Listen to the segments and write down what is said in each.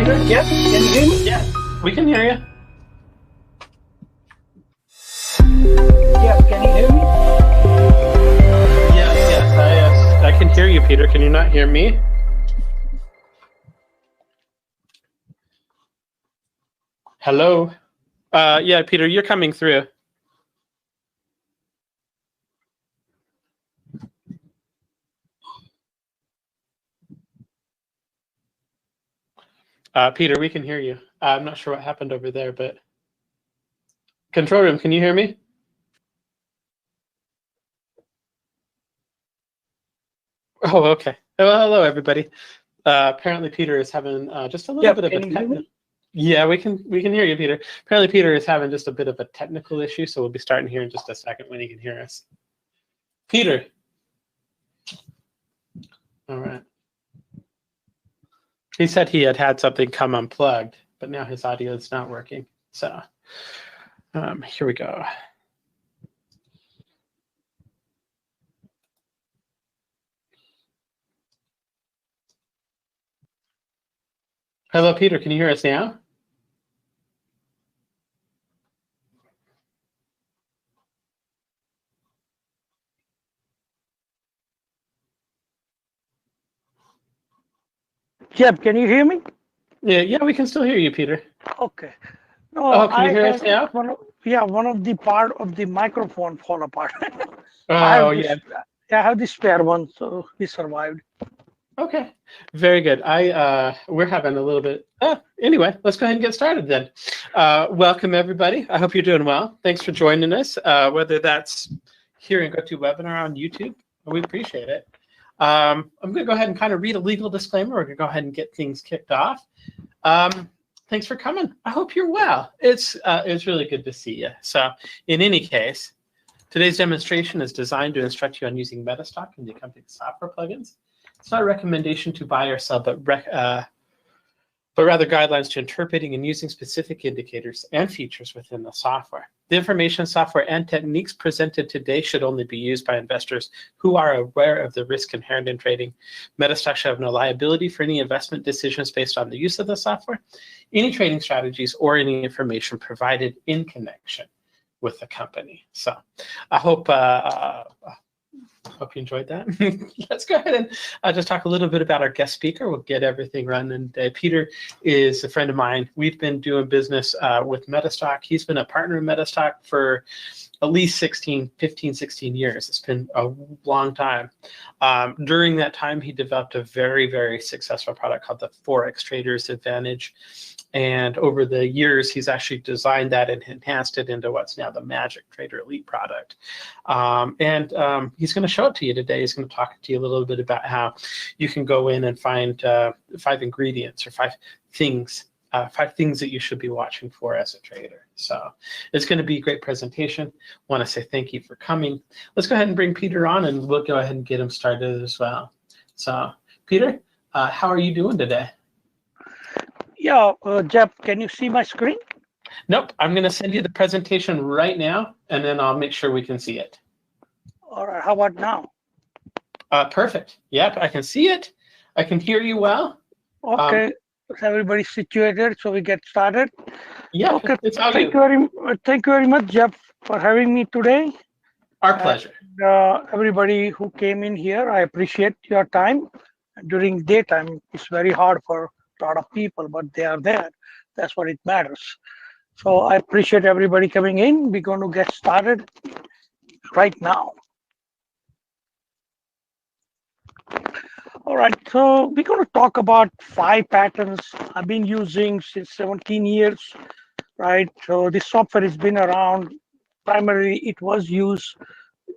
Peter? Yep. Can you hear me? Yeah, we can hear you. Yep. Can you hear me? Yes, I can hear you, Peter. Can you not hear me? Hello? Yeah, Peter, you're coming through. Peter, we can hear you. I'm not sure what happened over there, but control room, can you hear me? Oh, okay. Well, hello, everybody. Apparently, Peter is having just a little bit of a technical. Yeah, we can hear you, Peter. Apparently, Peter is having just a bit of a technical issue, so we'll be starting here in just a second when he can hear us. Peter. All right. He said he had something come unplugged, but now his audio is not working. So here we go. Hello, Peter. Can you hear us now? Jeb, can you hear me? Yeah, we can still hear you, Peter. Okay. No, can you hear us now? One of the part of the microphone fall apart. Oh, yeah. I have the spare one, so we survived. Okay, very good. We're having a little bit. Anyway, let's go ahead and get started then. Welcome, everybody. I hope you're doing well. Thanks for joining us, whether that's here in GoToWebinar on YouTube. We appreciate it. I'm going to go ahead and kind of read a legal disclaimer. We're going to go ahead and get things kicked off. Thanks for coming. I hope you're well. It's really good to see you. So in any case, today's demonstration is designed to instruct you on using MetaStock and the accompanying software plugins. It's not a recommendation to buy or sell, but rather guidelines to interpreting and using specific indicators and features within the software. The information, software, and techniques presented today should only be used by investors who are aware of the risk inherent in trading. MetaStock should have no liability for any investment decisions based on the use of the software, any trading strategies, or any information provided in connection with the company. So I hope you enjoyed that. Let's go ahead and just talk a little bit about our guest speaker. We'll get everything running. Peter is a friend of mine. We've been doing business with MetaStock. He's been a partner in MetaStock for at least 15, 16 years. It's been a long time. During that time, he developed a very, very successful product called the Forex Trader's Advantage. And over the years, he's actually designed that and enhanced it into what's now the Magic Trader Elite product. He's going to show it to you today. He's going to talk to you a little bit about how you can go in and find 5 ingredients or 5 things that you should be watching for as a trader. So it's going to be a great presentation. Want to say thank you for coming. Let's go ahead and bring Peter on, and we'll go ahead and get him started as well. So Peter, how are you doing today? Yeah, Jeb, can you see my screen? Nope. I'm going to send you the presentation right now, and then I'll make sure we can see it. All right. How about now? Perfect. Yep, I can see it. I can hear you well. Okay. Is everybody situated so we get started? Yeah. Okay. It's all thank you very much, Jeb, for having me today. Our pleasure. Everybody who came in here, I appreciate your time. During daytime, it's very hard for a lot of people, but they are there. That's what it matters. So I appreciate everybody coming in. We're going to get started right now. All right, so we're going to talk about 5 patterns I've been using since 17 years, right? So this software has been around. Primarily, it was used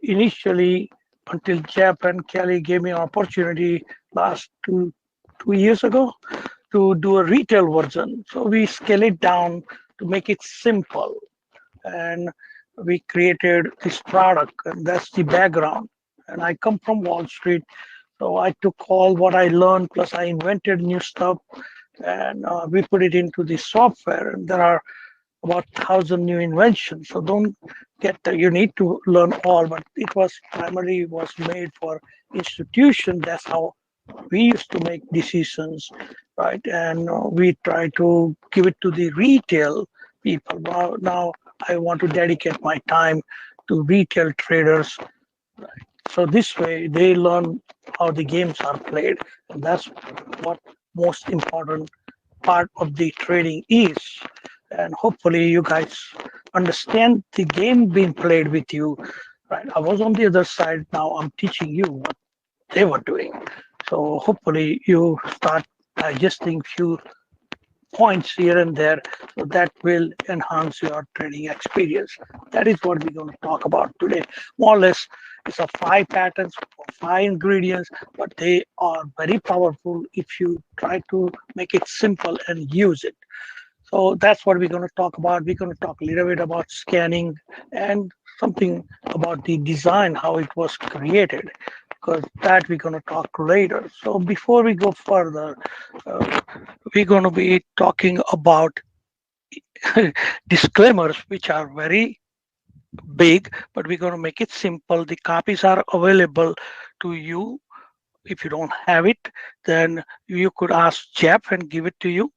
initially until Jeff and Kelly gave me an opportunity last two years ago to do a retail version. So we scale it down to make it simple. And we created this product, and that's the background. And I come from Wall Street. So I took all what I learned, plus I invented new stuff, and we put it into the software. And there are about 1,000 new inventions. So don't get you need to learn all, but it was primarily was made for institutions. That's how we used to make decisions, right? And we try to give it to the retail people. Now I want to dedicate my time to retail traders, so this way they learn how the games are played, and that's what most important part of the trading is. And hopefully you guys understand the game being played with you. Right. I was on the other side. Now I'm teaching you what they were doing. So hopefully you start digesting few points here and there, so that will enhance your trading experience. That is what we're going to talk about today. More or less, it's a five patterns or five ingredients, but they are very powerful if you try to make it simple and use it. So that's what we're going to talk about. We're going to talk a little bit about scanning and something about the design, how it was created, because that we're going to talk later. So before we go further, uh, we're going to be talking about disclaimers, which are very big, but we're going to make it simple. The copies are available to you. If you don't have it, then you could ask Jeff and give it to you.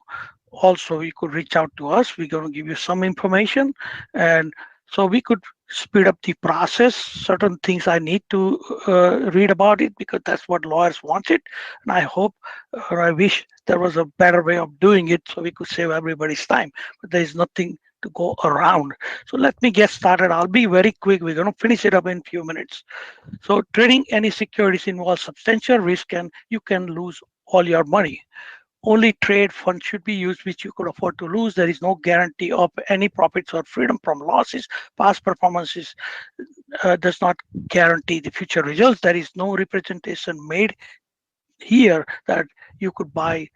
Also, you could reach out to us. We're going to give you some information, and so we could speed up the process. Certain things I need to read about it because that's what lawyers want it, and I hope, or I wish there was a better way of doing it so we could save everybody's time, but there is nothing to go around. So let me get started. I'll be very quick. We're going to finish it up in a few minutes. So trading any securities involves substantial risk, and you can lose all your money. Only trade funds should be used which you could afford to lose. There is no guarantee of any profits or freedom from losses. Past performances does not guarantee the future results. There is no representation made here that you could buy,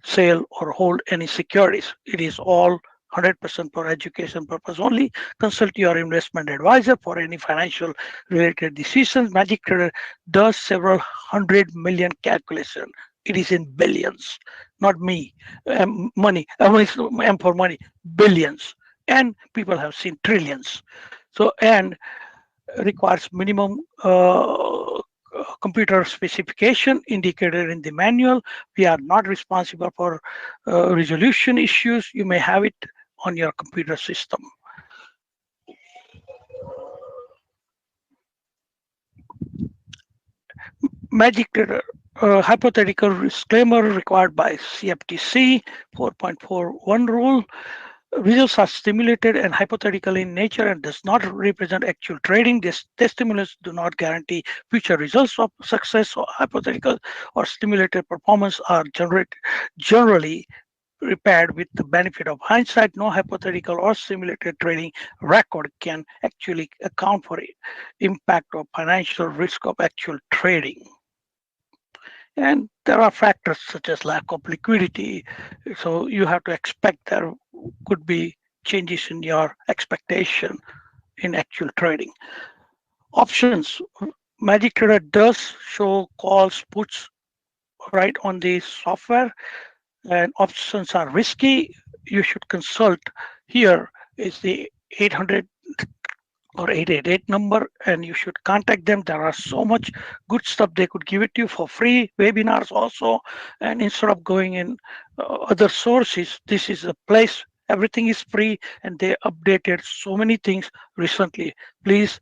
sell, or hold any securities. It is all 100% for education purpose only. Consult your investment advisor for any financial related decisions. Magic Trader does several 100 million calculation. It is in billions, not me. Money. I mean, M for money. Billions, and people have seen trillions. So and requires minimum computer specification indicated in the manual. We are not responsible for resolution issues. You may have it on your computer system. Magic Trader, hypothetical disclaimer required by CFTC 4.41 rule. Results are stimulated and hypothetical in nature and does not represent actual trading. These stimulus do not guarantee future results of success, or hypothetical or stimulated performance are generally repaired with the benefit of hindsight. No hypothetical or simulated trading record can actually account for it impact of financial risk of actual trading. And there are factors such as lack of liquidity. So you have to expect there could be changes in your expectation in actual trading. Options. Magic Trader does show calls, puts right on the software, and options are risky. You should consult. Here is the 800 or 888 number, and you should contact them. There are so much good stuff they could give it to you for free, webinars also. And instead of going in other sources, this is a place. Everything is free, and they updated so many things recently. Please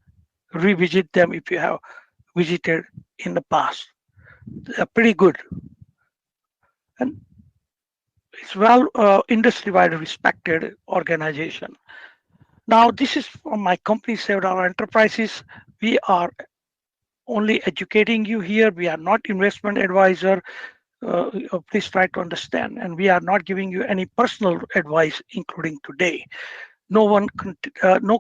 revisit them if you have visited in the past. They're pretty good, and it's well industry-wide respected organization. Now, this is from my company, $7 Enterprises. We are only educating you here. We are not investment advisor. Please try to understand. And we are not giving you any personal advice, including today. No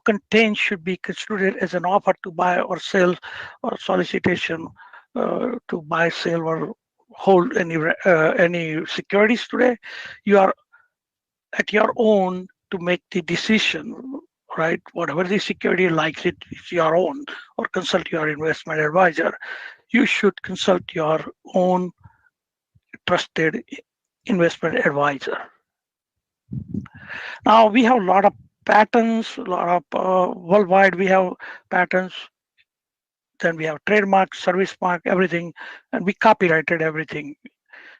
content should be considered as an offer to buy or sell, or solicitation to buy, sell, or hold any securities today. You are at your own to make the decision, right? Whatever the security likes, it's your own, or consult your investment advisor. You should consult your own trusted investment advisor. Now we have a lot of patents, a lot of worldwide we have patents. Then we have trademark, service mark, everything, and we copyrighted everything.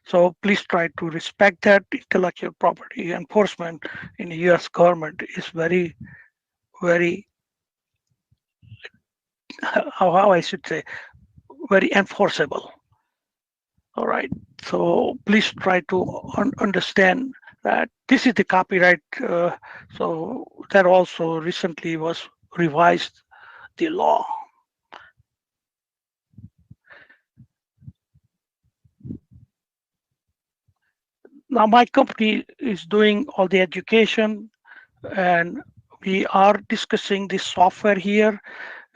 So please try to respect that. Intellectual property enforcement in the US government is very, very, how I should say, very enforceable. All right. So please try to understand that this is the copyright. So that also recently was revised the law. Now my company is doing all the education, and we are discussing this software here.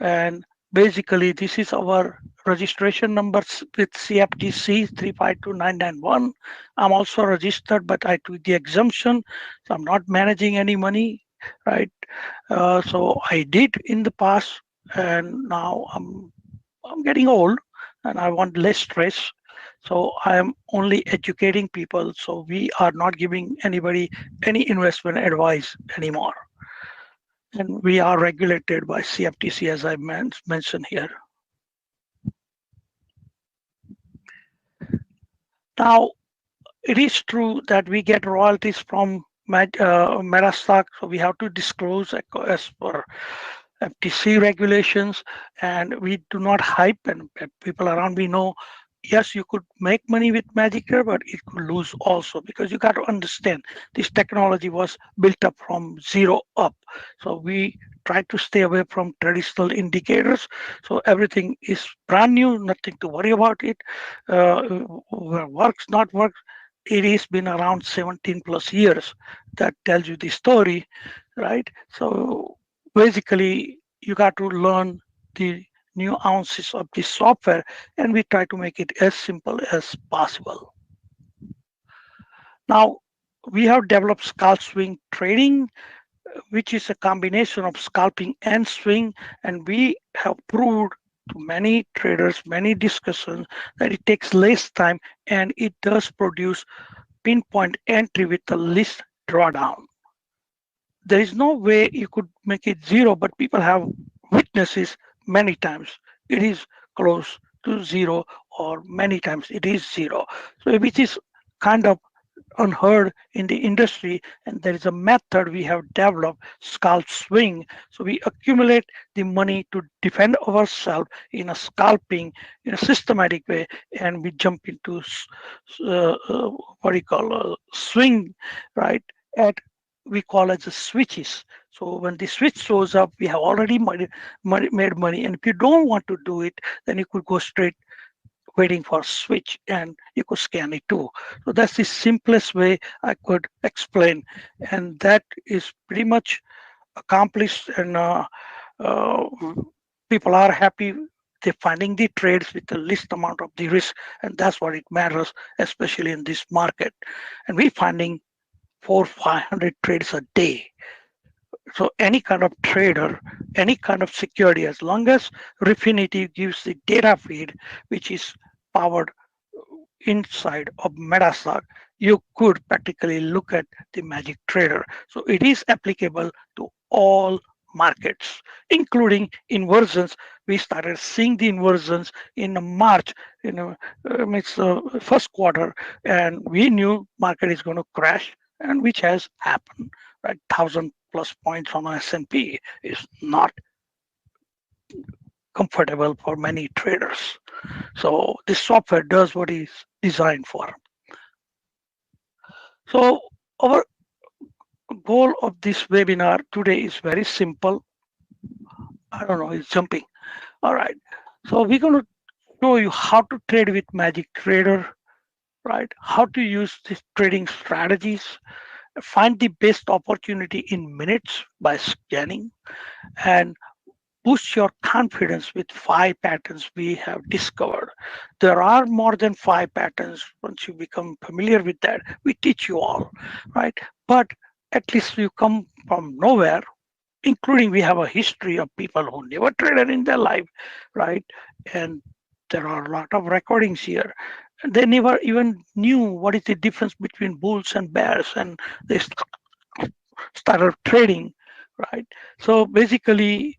And basically, this is our registration numbers with CFTC 352991. I'm also registered, but I took the exemption, so I'm not managing any money, right? So I did in the past, and now I'm getting old, and I want less stress. So I am only educating people. So we are not giving anybody any investment advice anymore, and we are regulated by CFTC, as I mentioned here. Now, it is true that we get royalties from MetaStock, so we have to disclose as per FTC regulations, and we do not hype, and people around me know. Yes, you could make money with Magic Trader, but it could lose also, because you got to understand this technology was built up from zero up. So we try to stay away from traditional indicators. So everything is brand new, nothing to worry about it. Works, not works. It has been around 17 plus years. That tells you the story, right? So basically, you got to learn the nuances of the software, and we try to make it as simple as possible. Now, we have developed scalp swing trading, which is a combination of scalping and swing, and we have proved to many traders, many discussions, that it takes less time and it does produce pinpoint entry with the least drawdown. There is no way you could make it zero, but people have witnesses many times. It is close to zero, or many times it is zero. So which is kind of unheard in the industry, and there is a method we have developed, scalp swing. So we accumulate the money to defend ourselves in a scalping, in a systematic way, and we jump into what do you call swing, right? At, we call as the switches. So when the switch shows up, we have already made money. And if you don't want to do it, then you could go straight waiting for switch, and you could scan it too. So that's the simplest way I could explain, and that is pretty much accomplished. And uh, people are happy. They're finding the trades with the least amount of the risk, and that's what it matters, especially in this market. And we're finding 400-500 trades a day. So any kind of trader, any kind of security, as long as Refinity gives the data feed, which is powered inside of MetaStock, you could practically look at the Magic Trader. So it is applicable to all markets, including inversions. We started seeing the inversions in March, it's first quarter, and we knew market is going to crash, and which has happened. Right, 1,000+ points on S&P is not comfortable for many traders. So this software does what it's designed for. So our goal of this webinar today is very simple. I don't know, it's jumping. All right. So we're going to show you how to trade with Magic Trader, right? How to use these trading strategies, find the best opportunity in minutes by scanning, and boost your confidence with 5 patterns we have discovered. There are more than 5 patterns. Once you become familiar with that, we teach you all, right? But at least you come from nowhere, including we have a history of people who never traded in their life, right? And there are a lot of recordings here. They never even knew what is the difference between bulls and bears, and they started trading, right? So basically,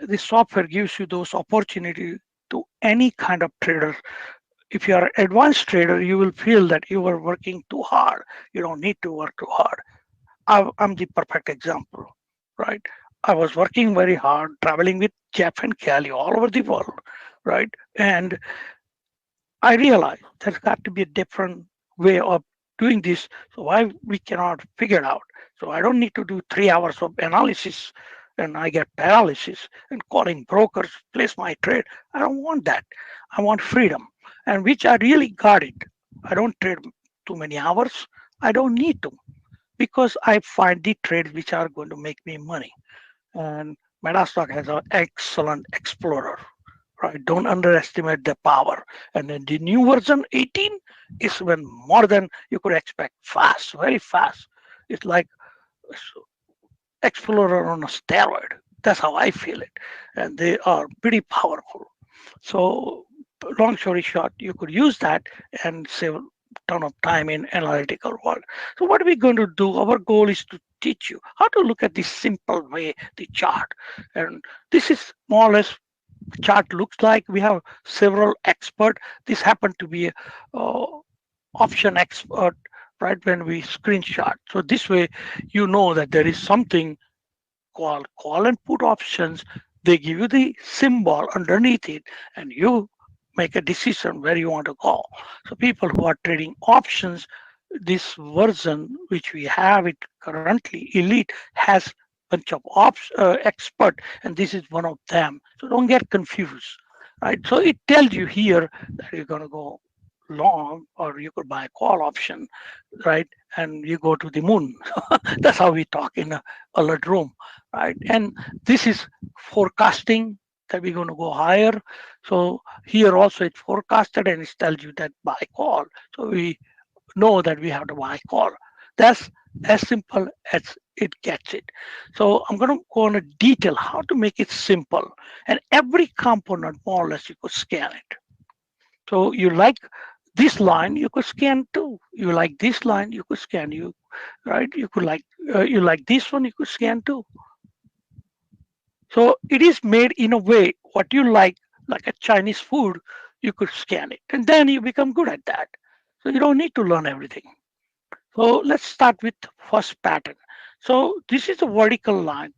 the software gives you those opportunity to any kind of trader. If you are an advanced trader, you will feel that you are working too hard. You don't need to work too hard. I'm the perfect example, right? I was working very hard, traveling with Jeff and Kelly all over the world, right? And I realized there's got to be a different way of doing this. So why we cannot figure it out? So I don't need to do 3 hours of analysis and I get paralysis and calling brokers, place my trade. I don't want that. I want freedom. And which I really got it. I don't trade too many hours. I don't need to because I find the trades which are going to make me money. And MetaStock has an excellent explorer, right? Don't underestimate the power. And then the new version 18 is even more than you could expect. Fast, very fast. It's like explorer on a steroid. That's how I feel it. And they are pretty powerful. So long story short, you could use that and save a ton of time in analytical world. So what are we going to do? Our goal is to teach you how to look at this simple way, the chart. And this is more or less chart looks like. We have several expert. This happened to be a option expert, right, when we screenshot. So this way, you know that there is something called call and put options. They give you the symbol underneath it, and you make a decision where you want to go. So people who are trading options, this version which we have it currently, Elite has bunch of expert, and this is one of them. So don't get confused, right? So it tells you here that you're going to go long, or you could buy a call option, right? And you go to the moon. That's how we talk in a alert room, right? And this is forecasting that we're going to go higher. So here also it's forecasted and it tells you that buy call. So we know that we have to buy call. That's as simple as it gets it. So I'm going to go on a detail how to make it simple. And every component, more or less, you could scan it. So you like this line, you could scan too. You like this line, you could scan you, right? You could like you like this one, you could scan too. So it is made in a way what you like a Chinese food, you could scan it, and then you become good at that. So you don't need to learn everything. So let's start with first pattern. So this is a vertical line.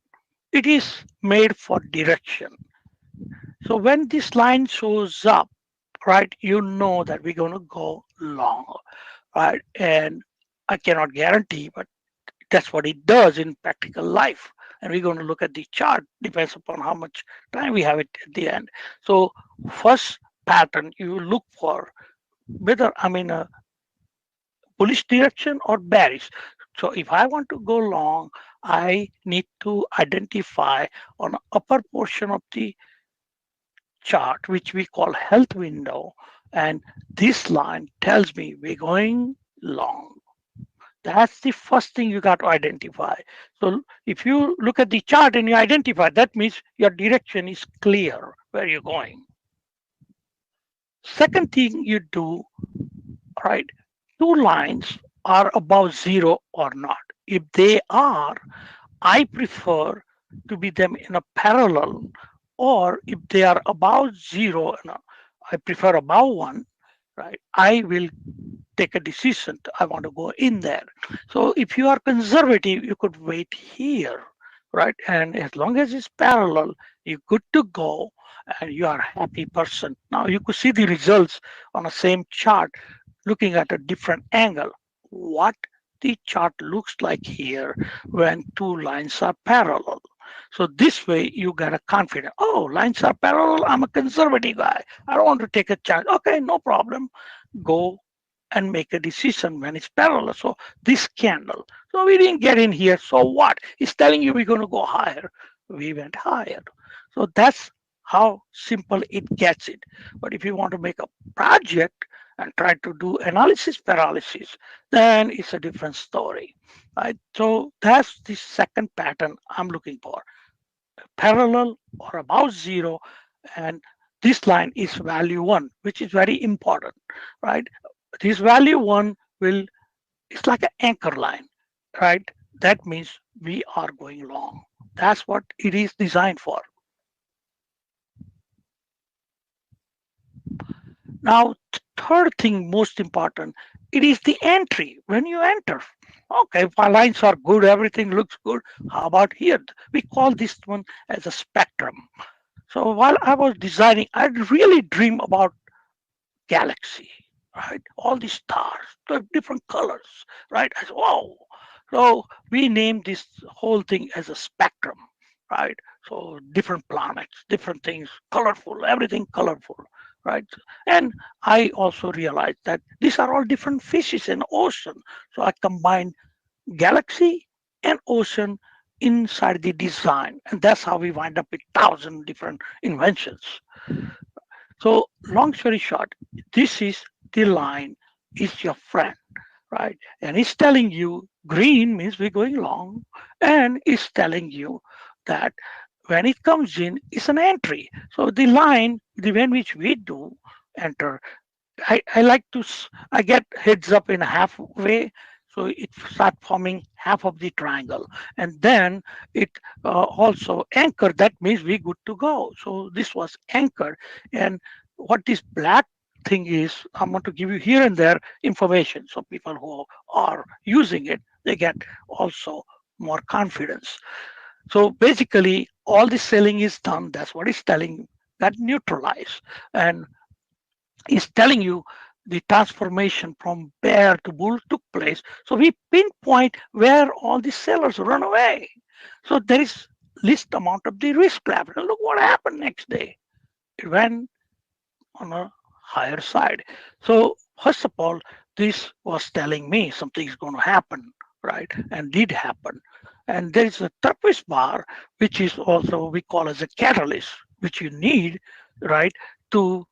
It is made for direction. So when this line shows up, right, you know that we're going to go long, right? And I cannot guarantee, but that's what it does in practical life. And we're going to look at the chart, depends upon how much time we have it at the end. So first pattern you look for whether I'm in a bullish direction or bearish. So if I want to go long, I need to identify on the upper portion of the chart, which we call health window. And this line tells me we're going long. That's the first thing you got to identify. So if you look at the chart and you identify, that means your direction is clear where you're going. Second thing you do, right, two lines are above zero or not. If they are, I prefer to be them in a parallel, or if they are above zero, I prefer above one, right? I will take a decision. I want to go in there. So if you are conservative, you could wait here, right? And as long as it's parallel, you're good to go and you are a happy person. Now you could see the results on the same chart looking at a different angle. What the chart looks like here when two lines are parallel. So this way you get a confidence. Oh, lines are parallel. I'm a conservative guy. I don't want to take a chance. Okay, no problem. Go and make a decision when it's parallel. So this candle. So we didn't get in here. So what? It's telling you we're going to go higher. We went higher. So that's how simple it gets it. But if you want to make a project and try to do analysis paralysis, then it's a different story. Right? So that's the second pattern I'm looking for. Parallel or about zero, and this line is value one, which is very important, right? This value one will, it's like an anchor line, right? That means we are going long. That's what it is designed for. Now, third thing, most important, it is the entry. When you enter, okay, if our lines are good, everything looks good. How about here? We call this one as a spectrum. So while I was designing, I really dream about galaxy, right? All these stars, the different colors, right? I said, wow. So we named this whole thing as a spectrum, right? So different planets, different things, colorful, everything colorful, right? And I also realized that these are all different fishes in ocean. So I combined galaxy and ocean inside the design, and that's how we wind up with 1,000 different inventions. So, long story short, this is the line is your friend, right? And it's telling you green means we're going long, and it's telling you that when it comes in, it's an entry. So the line, the way in which we do enter, I like to, I get heads up in halfway. So it start forming half of the triangle. And then it also anchor, that means we good to go. So this was anchored. And what this black thing is, I'm going to give you here and there information. So people who are using it, they get also more confidence. So basically, all the selling is done. That's what it's telling, that neutralize. And is telling you the transformation from bear to bull took place. So we pinpoint where all the sellers run away. So there is least amount of the risk capital. Look what happened next day. It went on a higher side. So first of all, this was telling me something is going to happen, right? And did happen. And there is a turquoise bar, which is also we call as a catalyst, which you need, right, to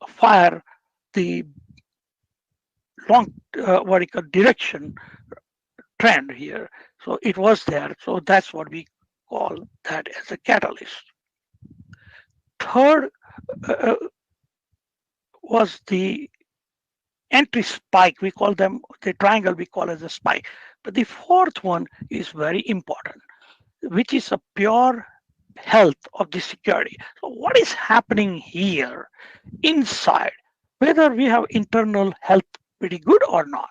fire the long what you call direction trend here. So it was there. So that's what we call that as a catalyst. Third uh, was the entry spike. We call them the triangle. We call as a spike. But the fourth one is very important, which is a pure health of the security. So what is happening here inside, whether we have internal health pretty good or not.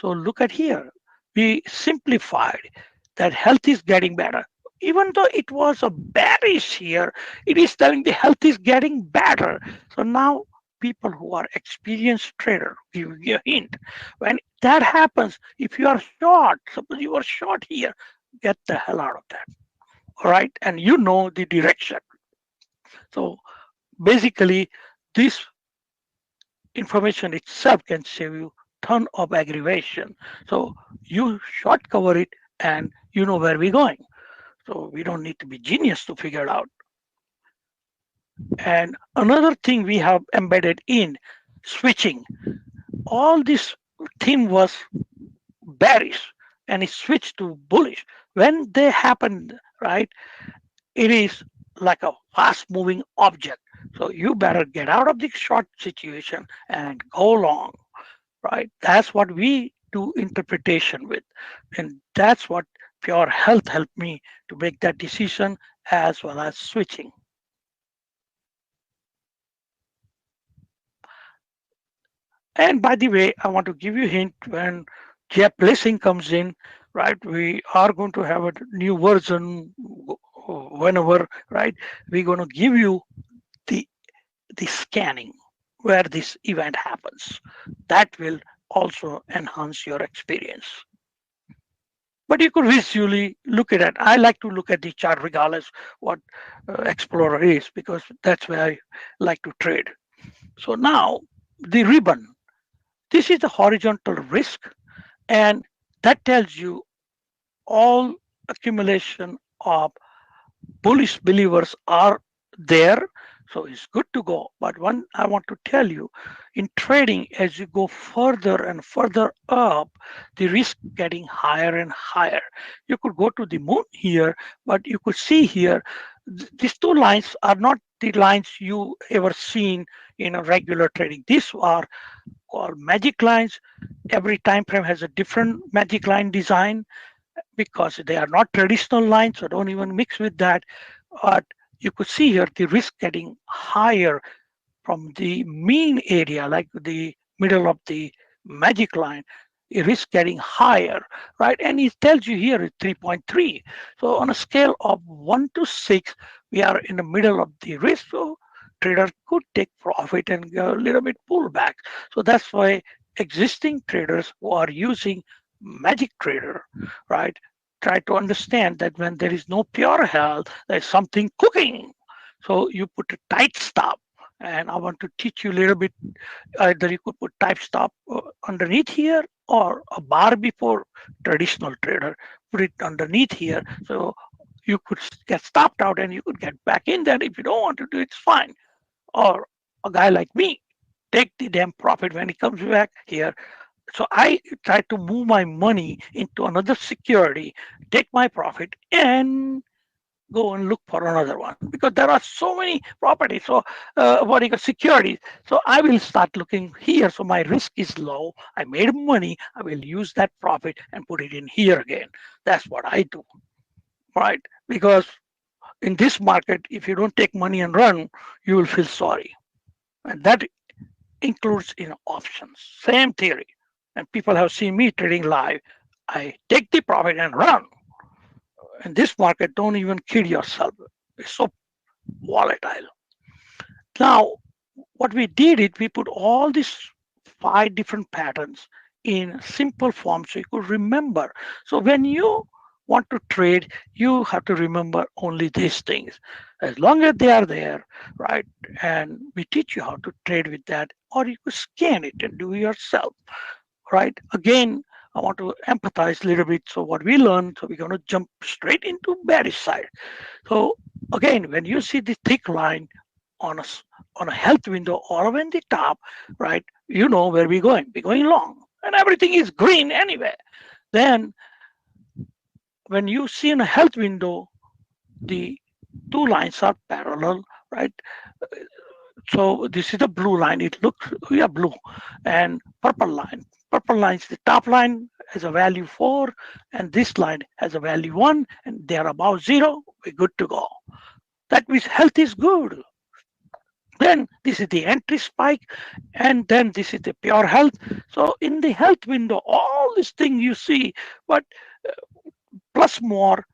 So look at here. We simplified that health is getting better. Even though it was a bearish here, it is telling the health is getting better. So now people who are experienced trader give you a hint. When that happens, if you are short, suppose you are short here, get the hell out of that. All right. And you know the direction. So basically, this information itself can save you ton of aggravation. So you short cover it and you know where we're going. So we don't need to be genius to figure it out. And another thing we have embedded in switching, all this theme was bearish and it switched to bullish. When they happened, right, it is like a fast moving object. So you better get out of the short situation and go long, right? That's what we do interpretation with. And that's what pure health helped me to make that decision as well as switching. And by the way, I want to give you a hint when Jeff Blessing comes in, right? We are going to have a new version whenever, right? We're going to give you the the scanning where this event happens. That will also enhance your experience. But you could visually look at it. I like to look at the chart regardless what Explorer is because that's where I like to trade. So now the ribbon. This is the horizontal risk, and that tells you all accumulation of bullish believers are there. So it's good to go. But one I want to tell you, in trading, as you go further and further up, the risk getting higher and higher. You could go to the moon here, but you could see here, these two lines are not the lines you ever seen in a regular trading. These are called magic lines. Every time frame has a different magic line design because they are not traditional lines, so don't even mix with that. But you could see here the risk getting higher from the mean area, like the middle of the magic line, it is getting higher, right? And it tells you here it's 3.3. So on a scale of 1 to 6, we are in the middle of the risk. So trader could take profit and go a little bit pull back. So that's why existing traders who are using magic trader, right, try to understand that when there is no pure health, there's something cooking. So you put a tight stop. And I want to teach you a little bit. Either you could put type stop underneath here or a bar before traditional trader. Put it underneath here. So you could get stopped out and you could get back in there. If you don't want to do it, it's fine. Or a guy like me, take the damn profit when he comes back here. So I try to move my money into another security, take my profit, and go and look for another one because there are so many properties. So what you got securities. So I will start looking here. So my risk is low. I made money. I will use that profit and put it in here again. That's what I do, right? Because in this market, if you don't take money and run, you will feel sorry. And that includes in options. Same theory. And people have seen me trading live. I take the profit and run. In this market, don't even kid yourself. It's so volatile. Now, what we did is we put all these five different patterns in simple form so you could remember. So when you want to trade, you have to remember only these things. As long as they are there, right? And we teach you how to trade with that, or you could scan it and do it yourself, right? Again, I want to empathize a little bit. So what we learned, so we're going to jump straight into bearish side. So again, when you see the thick line on a on a health window or on the top, right? You know where we're going. We're going long, and everything is green anyway. Then when you see in a health window, the two lines are parallel, right? So this is the blue line. It looks, yeah, blue, and purple line. Purple line is the top line has a value 4, and this line has a value 1, and they are above 0. We're good to go. That means health is good. Then this is the entry spike, and then this is the pure health. So in the health window, all these things you see, but plus more.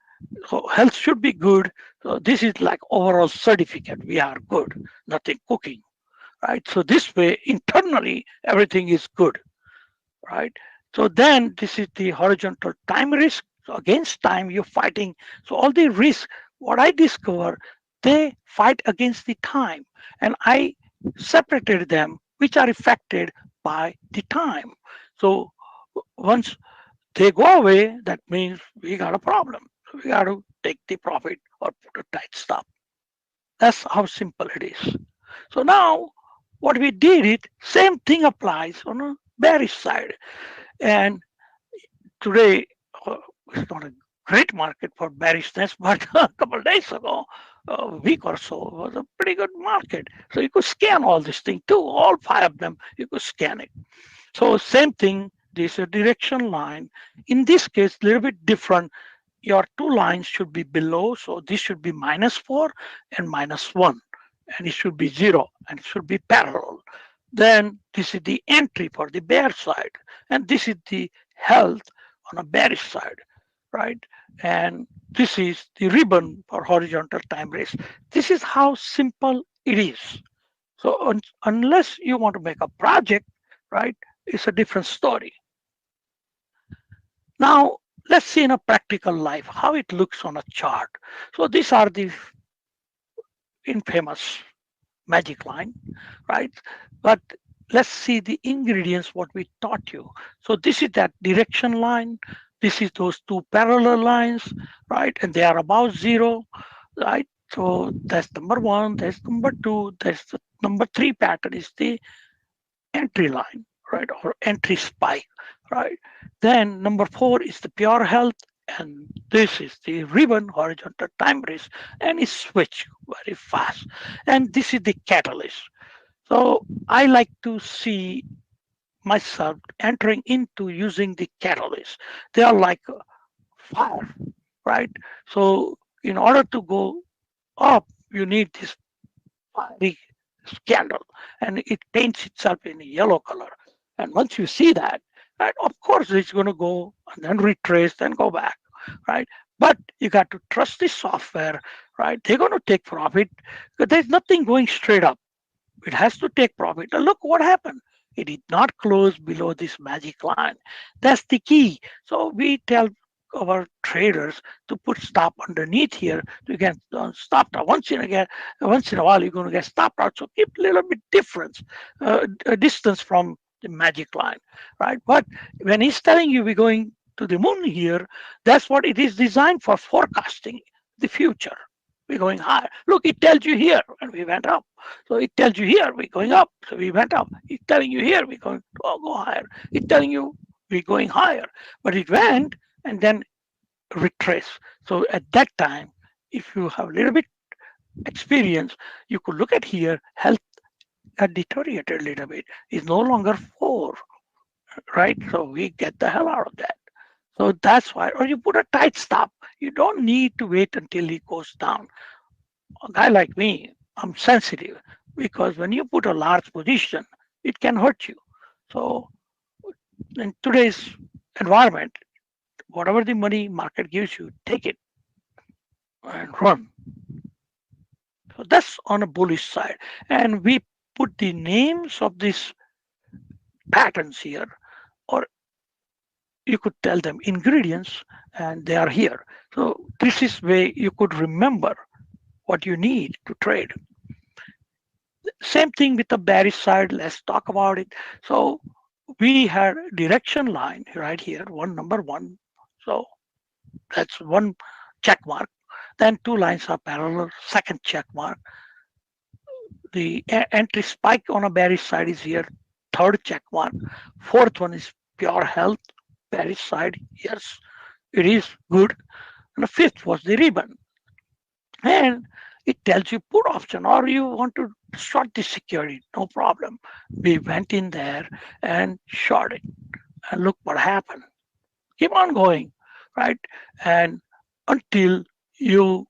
So health should be good. So this is like overall certificate. We are good. Nothing cooking, right? So this way, internally, everything is good, right? So then this is the horizontal time risk. So against time, you're fighting. So all the risk, what I discover, they fight against the time. And I separated them, which are affected by the time. So once they go away, that means we got a problem. We got to take the profit or put a tight stop. That's how simple it is. So now what we did it, same thing applies on a bearish side. And today it's not a great market for bearishness, but a couple of days ago, a week or so, was a pretty good market. So you could scan all this thing too, all five of them, you could scan it. So same thing, this is a direction line. In this case, a little bit different. Your two lines should be below. So this should be -4 and -1. And it should be 0 and it should be parallel. Then this is the entry for the bear side. And this is the health on a bearish side, right? And this is the ribbon for horizontal time race. This is how simple it is. So unless you want to make a project, right, it's a different story. Now, let's see in a practical life how it looks on a chart. So these are the infamous magic line, right? But let's see the ingredients, what we taught you. So this is that direction line. This is those two parallel lines, right? And they are about 0, right? So that's number 1, that's number 2, that's the number 3 pattern is the entry line, right? Or entry spike, right? Then number 4 is the pure health, and this is the ribbon horizontal time race, and it switch very fast. And this is the catalyst. So I like to see myself entering into using the catalyst. They are like fire, right? So in order to go up, you need this fiery candle, and it paints itself in a yellow color. And once you see that, right, of course it's going to go and then retrace, then go back, right? But you got to trust the software, right? They're going to take profit because there's nothing going straight up. It has to take profit. Now look what happened. It did not close below this magic line. That's the key. So we tell our traders to put stop underneath here to get stopped out. Once in a while, you're going to get stopped out. So keep a little bit difference, a distance from the magic line, right? But when he's telling you we're going to the moon here, that's what it is designed for, forecasting the future. We're going higher. Look, it tells you here, and we went up. So it tells you here, we're going up. So we went up. It's telling you here, we're going to go higher. It's telling you we're going higher. But it went and then retrace. So at that time, if you have a little bit experience, you could look at here, health had deteriorated a little bit. It's no longer 4, right? So we get the hell out of that. So that's why, or you put a tight stop. You don't need to wait until it goes down. A guy like me, I'm sensitive because when you put a large position, it can hurt you. So in today's environment, whatever the money market gives you, take it and run. So that's on a bullish side. And we put the names of these patterns here, or you could tell them ingredients, and they are here. So this is where you could remember what you need to trade. Same thing with the bearish side. Let's talk about it. So we had direction line right here, number one. So that's one check mark. Then 2 lines are parallel, second check mark. The entry spike on a bearish side is here, third check mark. Fourth one is pure health, bearish side. Yes, it is good. And the fifth was the ribbon. And it tells you put option, or you want to short the security, no problem. We went in there and short it. And look what happened. Keep on going, right? And until you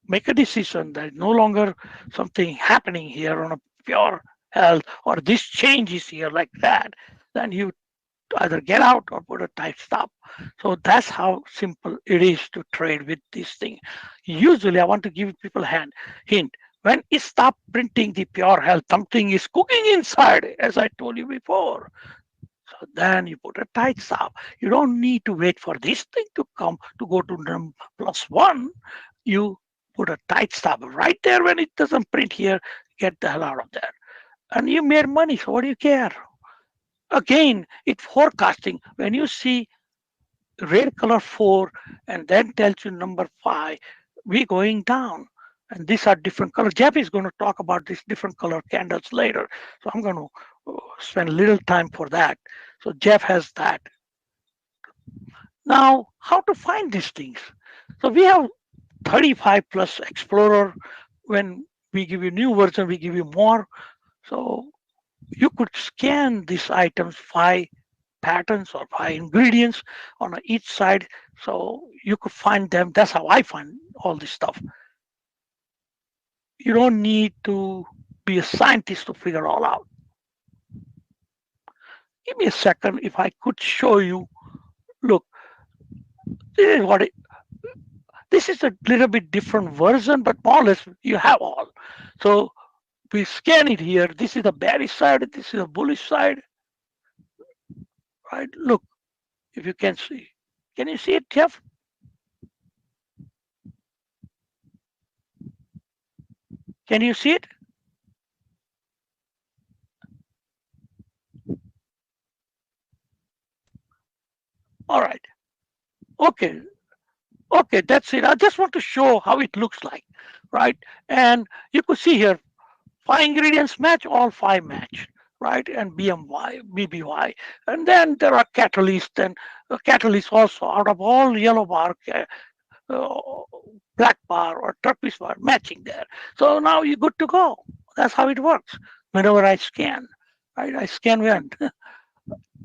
make a decision that no longer something happening here on a pure health, or this change is here like that, then you either get out or put a tight stop. So that's how simple it is to trade with this thing. Usually I want to give people a hint. When it stop printing the pure health, something is cooking inside, as I told you before. So then you put a tight stop. You don't need to wait for this thing to come to go to +1. You put a tight stop right there. When it doesn't print here, get the hell out of there. And you made money, so what do you care? Again, it's forecasting. When you see red color 4 and then tells you number 5, we're going down. And these are different colors. Jeff is going to talk about these different color candles later. So I'm going to spend a little time for that. So Jeff has that. Now, how to find these things? So we have 35 plus Explorer. When we give you new version, we give you more. So you could scan these items, 5 patterns or 5 ingredients on each side. So you could find them. That's how I find all this stuff. You don't need to be a scientist to figure all out. Give me a second if I could show you. Look, this is this is a little bit different version, but more or less you have all. So we scan it here. This is the bearish side. This is the bullish side. Right? Look, if you can see. Can you see it, Jeff? Can you see it? All right. Okay. Okay, that's it. I just want to show how it looks like, right? And you could see here, 5 ingredients match, all 5 match, right? And BMY, BBY. And then there are catalysts, and catalysts also out of all yellow bar, black bar, or turquoise bar matching there. So now you're good to go. That's how it works. Whenever I scan, right? I scan when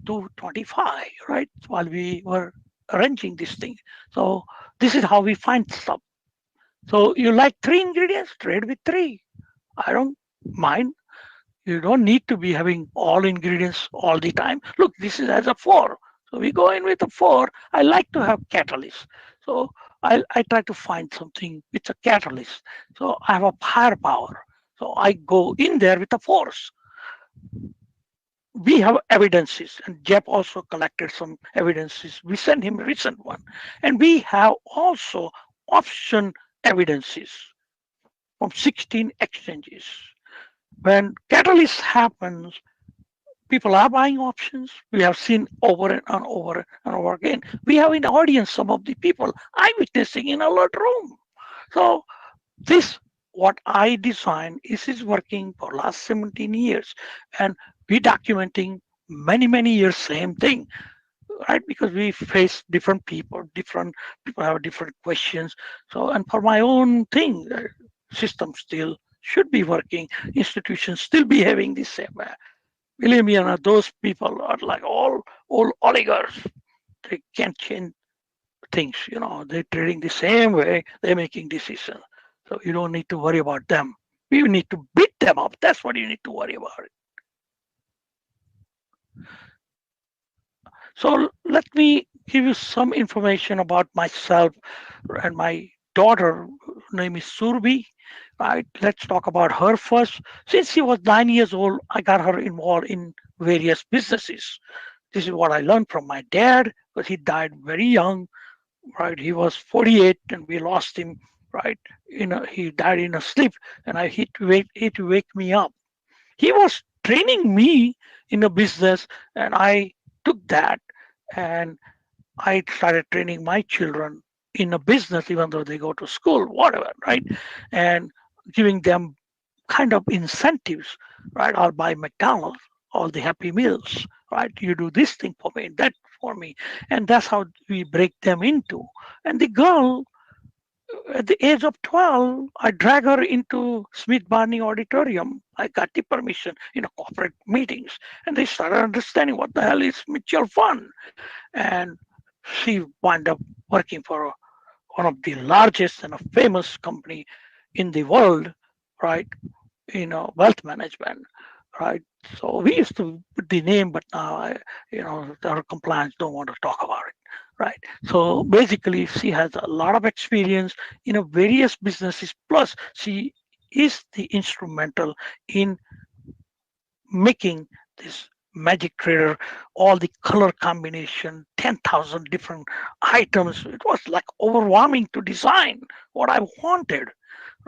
225, right? While we were arranging this thing. So this is how we find stuff. So you like 3 ingredients, trade with 3. I don't mind. You don't need to be having all ingredients all the time. Look, this is as a four. So we go in with a four. I like to have catalyst. So I try to find something with a catalyst. So I have a higher power. So I go in there with a force. We have evidences, and Jeb also collected some evidences. We sent him a recent one. And we have also option evidences from 16 exchanges. When catalyst happens, people are buying options. We have seen over and over and over again. We have in the audience some of the people eyewitnessing in alert room. So this what I designed is working for last 17 years, and we documenting many years same thing, right? Because we face different people have different questions. So and for my own thing, system still should be working, institutions still behaving the same way. Believe me, those people are like all oligarchs. They can't change things. They're trading the same way. They're making decisions. So you don't need to worry about them. We need to beat them up. That's what you need to worry about. So let me give you some information about myself and my daughter. Her name is Surbi. Right. Let's talk about her first. Since she was 9 years old, I got her involved in various businesses. This is what I learned from my dad because he died very young, right? He was 48 and we lost him, right? He died in a sleep and he had to wake me up. He was training me in a business and I took that and I started training my children in a business, even though they go to school, whatever, right? And giving them kind of incentives, right? I'll buy McDonald's, all the Happy Meals, right? You do this thing for me, that for me. And that's how we break them into. And the girl, at the age of 12, I drag her into Smith Barney Auditorium. I got the permission in a corporate meetings. And they started understanding what the hell is mutual fund. And she wound up working for one of the largest and a famous company in the world, right? Wealth management, right? So we used to put the name, but now, our compliance don't want to talk about it, right? So basically, she has a lot of experience in a various businesses. Plus, she is the instrumental in making this magic trader, all the color combination, 10,000 different items. It was like overwhelming to design what I wanted,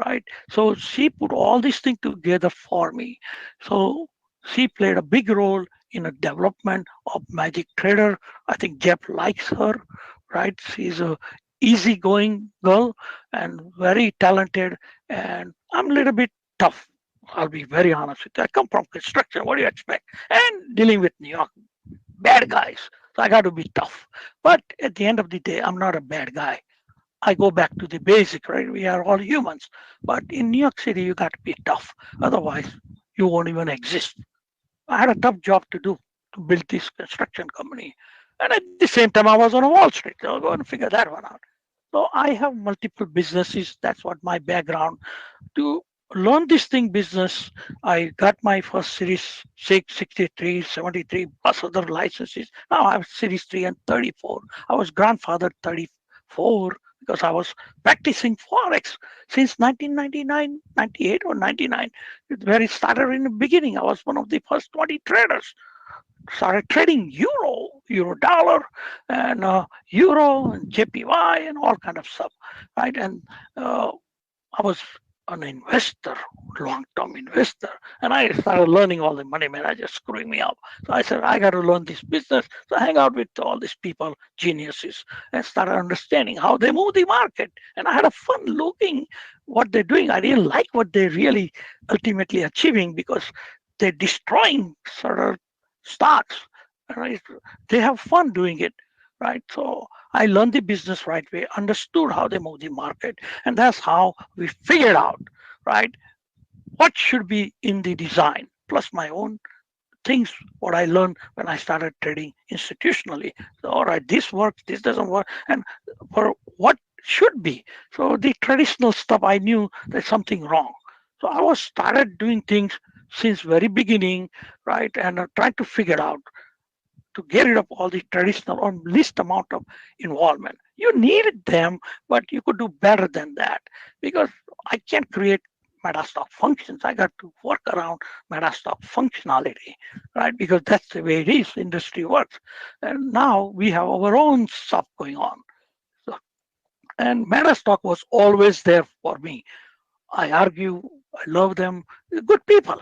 right? So she put all these things together for me. So she played a big role in the development of Magic Trader. I think Jeff likes her, right? She's a easygoing girl and very talented. And I'm a little bit tough. I'll be very honest with you. I come from construction. What do you expect? And dealing with New York bad guys. So I got to be tough. But at the end of the day, I'm not a bad guy. I go back to the basic, right? We are all humans. But in New York City, you got to be tough. Otherwise, you won't even exist. I had a tough job to do to build this construction company. And at the same time, I was on a Wall Street. So I'll go and figure that one out. So I have multiple businesses. That's what my background. To learn this thing business, I got my first Series 6, 63, 73, plus other licenses. Now I have Series 3 and 34. I was grandfathered 34 because I was practicing forex since 1999, 98 or 99. It's where it started in the beginning. I was one of the first 20 traders. Started trading euro dollar, and euro and JPY and all kind of stuff, right? And I was an investor, long-term investor, and I started learning all the money managers screwing me up. So I said, I got to learn this business. So I hang out with all these people, geniuses, and started understanding how they move the market. And I had a fun looking what they're doing. I didn't like what they're really ultimately achieving because they're destroying certain stocks. Right? They have fun doing it, right? So I learned the business right way, understood how they move the market, and that's how we figured out, right, what should be in the design, plus my own things, what I learned when I started trading institutionally. So, all right, this works, this doesn't work, and for what should be. So the traditional stuff, I knew there's something wrong. So I was started doing things since very beginning, right? And trying to figure out to get rid of all the traditional or least amount of involvement. You needed them, but you could do better than that because I can't create MetaStock functions. I got to work around MetaStock functionality, right? Because that's the way it is. Industry works, and now we have our own stuff going on. So, and MetaStock was always there for me. I argue, I love them. They're good people.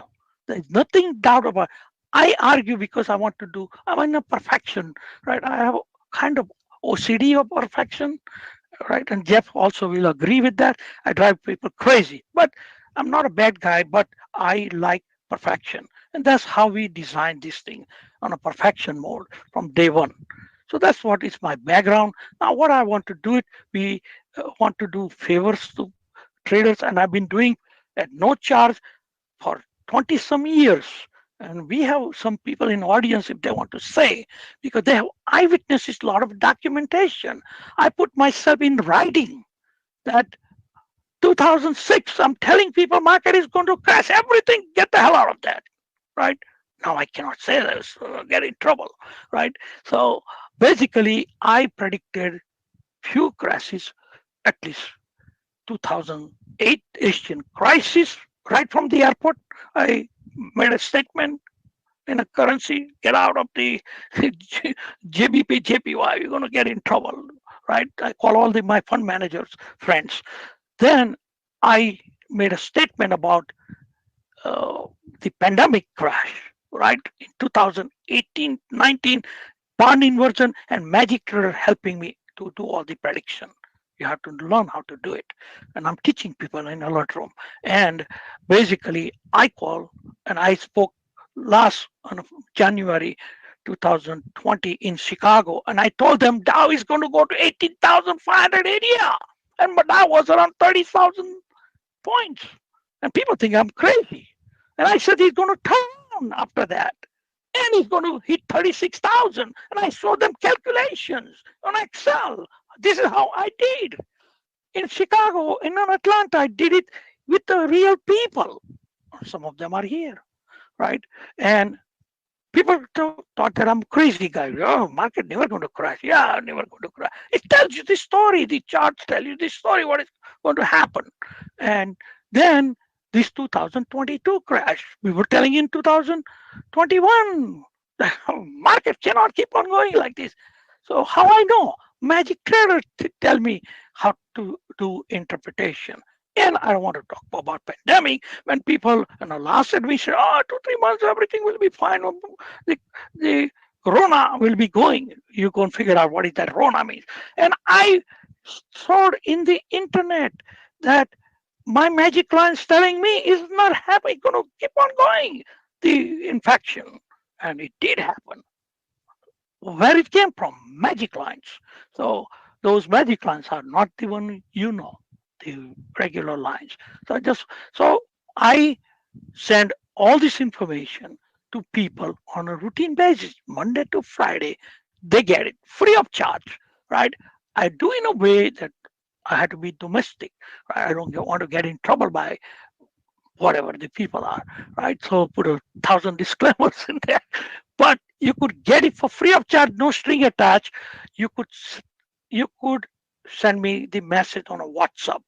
There's nothing doubt about. I argue because I want to do. I'm in a perfection, right? I have kind of OCD of perfection, right? And Jeff also will agree with that. I drive people crazy, but I'm not a bad guy. But I like perfection, and that's how we designed this thing on a perfection mode from day one. So that's what is my background. Now, what I want to do it, we want to do favors to traders, and I've been doing at no charge for 20 some years. And we have some people in audience if they want to say, because they have eyewitnesses, a lot of documentation. I put myself in writing that 2006, I'm telling people market is going to crash, everything, get the hell out of that, right? Now I cannot say this, get in trouble, right? So basically, I predicted few crashes, at least 2008 Asian crisis. Right from the airport, I made a statement in a currency, get out of the JBP, JPY, you're going to get in trouble, right? I call all my fund managers friends. Then I made a statement about uh, the pandemic crash, right? In 2018, 19, bond inversion and magic trader helping me to do all the prediction. You have to learn how to do it. And I'm teaching people in alert room. And basically, I call and I spoke last on January 2020 in Chicago, and I told them Dow is going to go to 18,500 area, and but Dow was around 30,000 points, and people think I'm crazy. And I said he's going to turn after that, and he's going to hit 36,000. And I showed them calculations on Excel. This is how I did in Chicago, in Atlanta. I did it with the real people. Some of them are here, right? And people thought that I'm a crazy guy. Oh, market never going to crash. Yeah, never going to crash. It tells you the story. The charts tell you the story, what is going to happen. And then this 2022 crash, we were telling in 2021, the market cannot keep on going like this. So how I know? Magic trader tell me how to do interpretation. And I don't want to talk about pandemic when people in the last admission, oh, 2 3 months, everything will be fine. The Rona will be going. You can figure out what is that Rona means. And I saw in the internet that my magic lines telling me is not happy, going to keep on going, the infection. And it did happen. Where it came from? Magic lines. So those magic lines are not the one you know, the regular lines. So I send all this information to people on a routine basis, Monday to Friday. They get it free of charge, right? I do in a way that I had to be domestic. Right? I don't want to get in trouble by whatever the people are, right? So put 1,000 disclaimers in there. But you could get it for free of charge, no string attached. You could send me the message on a WhatsApp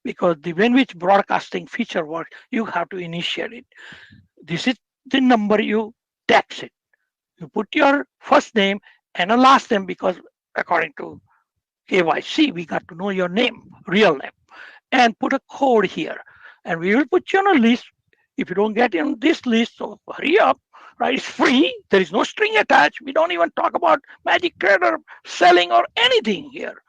because the Greenwich broadcasting feature works. You have to initiate it. This is the number you text it. You put your first name and a last name because according to KYC, we got to know your name, real name, and put a code here. And we will put you on a list. If you don't get in this list, so hurry up, right? It's free. There is no string attached. We don't even talk about magic trader selling or anything here.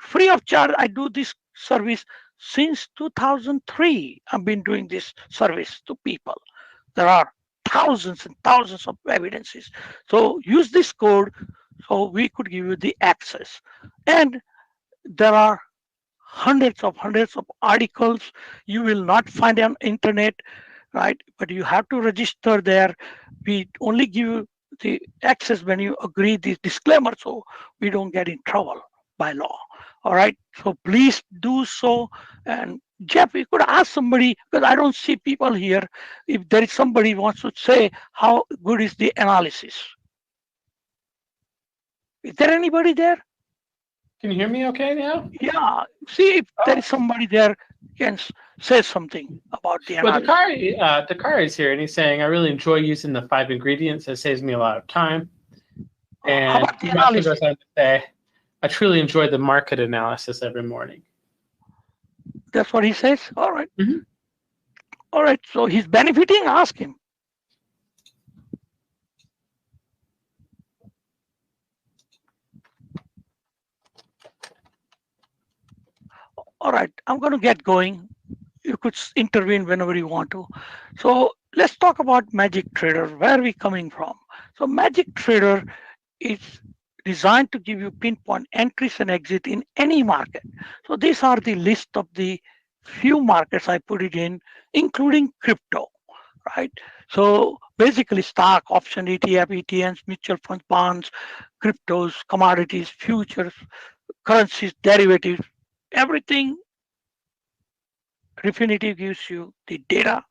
Free of charge. I do this service since 2003. I've been doing this service to people. There are thousands and thousands of evidences. So use this code so we could give you the access. And there are hundreds of articles you will not find on internet, right? But you have to register there. We only give you the access when you agree the disclaimer so we don't get in trouble by law. All right. So please do so. And Jeff, you could ask somebody, because I don't see people here. If there is somebody who wants to say how good is the analysis. Is there anybody there? Can you hear me okay now? Yeah. See if there Oh. is somebody there can say something about the Well, analysis. Dakari is here, and he's saying, I really enjoy using the 5 ingredients. It saves me a lot of time. How And about the he also analysis? goes on to say, I truly enjoy the market analysis every morning. That's what he says. All right. Mhm. All right. So he's benefiting. Ask him. All right. I'm going to get going. You could intervene whenever you want to. So let's talk about Magic Trader. Where are we coming from? So Magic Trader is designed to give you pinpoint entries and exit in any market. So these are the list of the few markets I put it in, including crypto, right? So basically stock, option, ETF, ETNs, mutual funds, bonds, cryptos, commodities, futures, currencies, derivatives, everything. Refinitiv gives you the data.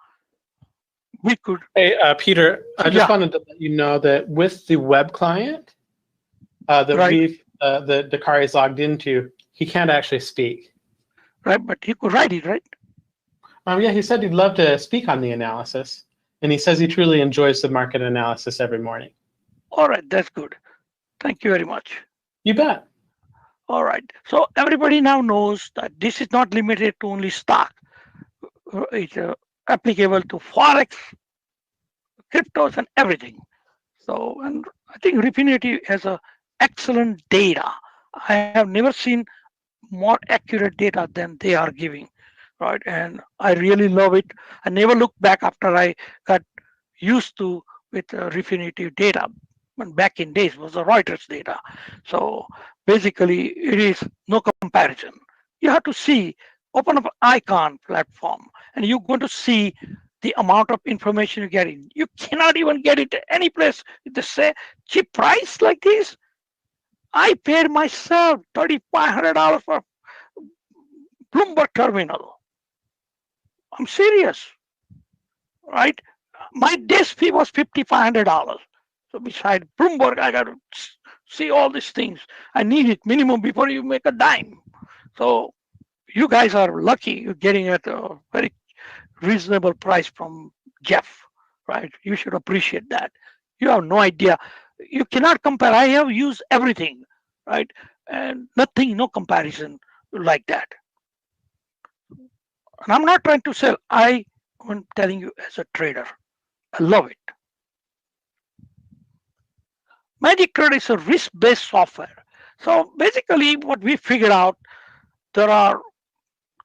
We could, Hey, Peter, I just yeah, wanted to let you know that with the web client right, that Dakari is logged into, he can't actually speak. right, but he could write it, right? Yeah, he said he'd love to speak on the analysis, and he says he truly enjoys the market analysis every morning. All right, that's good. Thank you very much. You bet. All right. So everybody now knows that this is not limited to only stock. It's applicable to forex, cryptos, and everything. So, and I think Refinitiv has a excellent data. I have never seen more accurate data than they are giving, right? And I really love it. I never looked back after I got used to with Refinitiv data. When back in days was the Reuters data. So basically, it is no comparison. You have to see, open up icon platform, and you're going to see the amount of information you're getting. You cannot even get it any place with the say cheap price like this. I paid myself $3,500 for Bloomberg terminal. I'm serious, right? My desk fee was $5,500. So beside Bloomberg, I got to see all these things. I need it minimum before you make a dime. So you guys are lucky you're getting at a very reasonable price from Jeff, right? You should appreciate that. You have no idea. You cannot compare. I have used everything, right? And nothing, no comparison like that. And I'm not trying to sell. I'm telling you as a trader. I love it. Magic Trader is a risk-based software. So basically, what we figured out, there are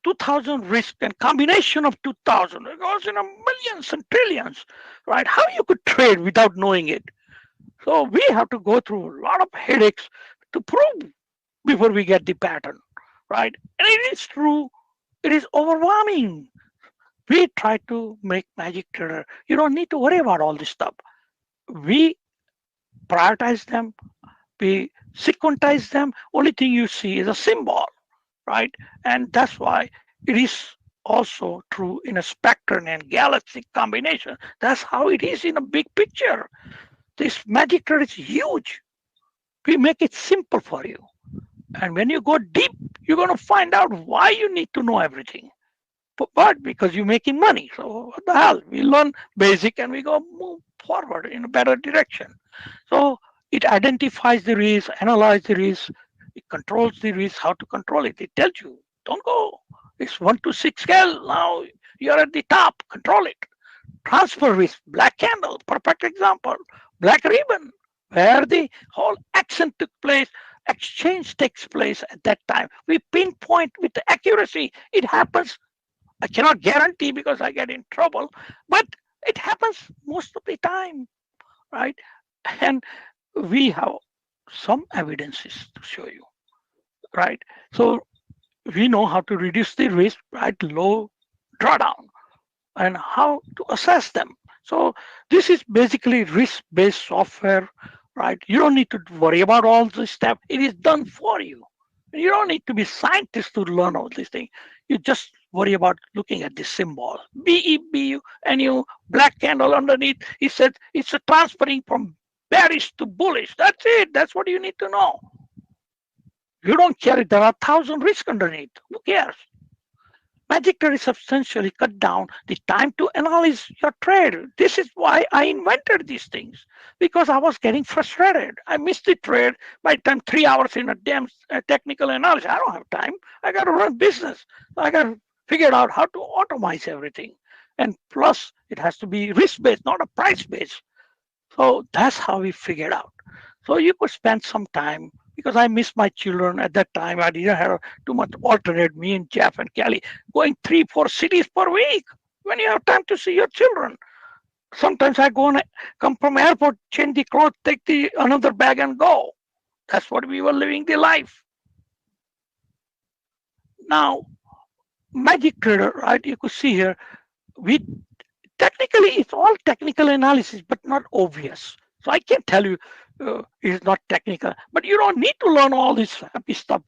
2,000 risk and combination of 2,000. It goes in a millions and trillions, right? How you could trade without knowing it? So we have to go through a lot of headaches to prove before we get the pattern, right? And it is true. It is overwhelming. We try to make Magic Trader. You don't need to worry about all this stuff. We prioritize them, we sequentize them. Only thing you see is a symbol, right? And that's why it is also true in a spectrum and galaxy combination. That's how it is in a big picture. This Magic Trader is huge. We make it simple for you. And when you go deep, you're going to find out why you need to know everything. But because you're making money. So what the hell? We learn basic and we go move forward in a better direction. So it identifies the risk, analyzes the risk, it controls the risk, how to control it. It tells you, don't go. It's 1 to 6 scale. Now you're at the top. Control it. Transfer risk, black candle, perfect example. Black ribbon, where the whole action took place, exchange takes place at that time. We pinpoint with accuracy. It happens. I cannot guarantee because I get in trouble, but it happens most of the time, right? And we have some evidences to show you, right? So we know how to reduce the risk, right? Low drawdown and how to assess them. So this is basically risk-based software, right? You don't need to worry about all this stuff. It is done for you. You don't need to be scientists to learn all these things. You just worry about looking at this symbol. BEBU, and you black candle underneath. He said it's a transferring from bearish to bullish. That's it. That's what you need to know. You don't care if there are 1,000 risks underneath. Who cares? Magic Trade substantially cut down the time to analyze your trade. This is why I invented these things, because I was getting frustrated. I missed the trade by the time 3 hours in a damn technical analysis. I don't have time. I got to run business. I got to figure out how to automate everything. And plus, it has to be risk-based, not a price-based. So that's how we figured out. So you could spend some time, because I missed my children at that time. I didn't have too much alternate, me and Jeff and Kelly, going 3-4 cities per week when you have time to see your children. Sometimes I go and come from airport, change the clothes, take the another bag and go. That's what we were living the life. Now, Magic Trader, right? You could see here, we technically, it's all technical analysis, but not obvious. So I can't tell you it's not technical, but you don't need to learn all this happy stuff,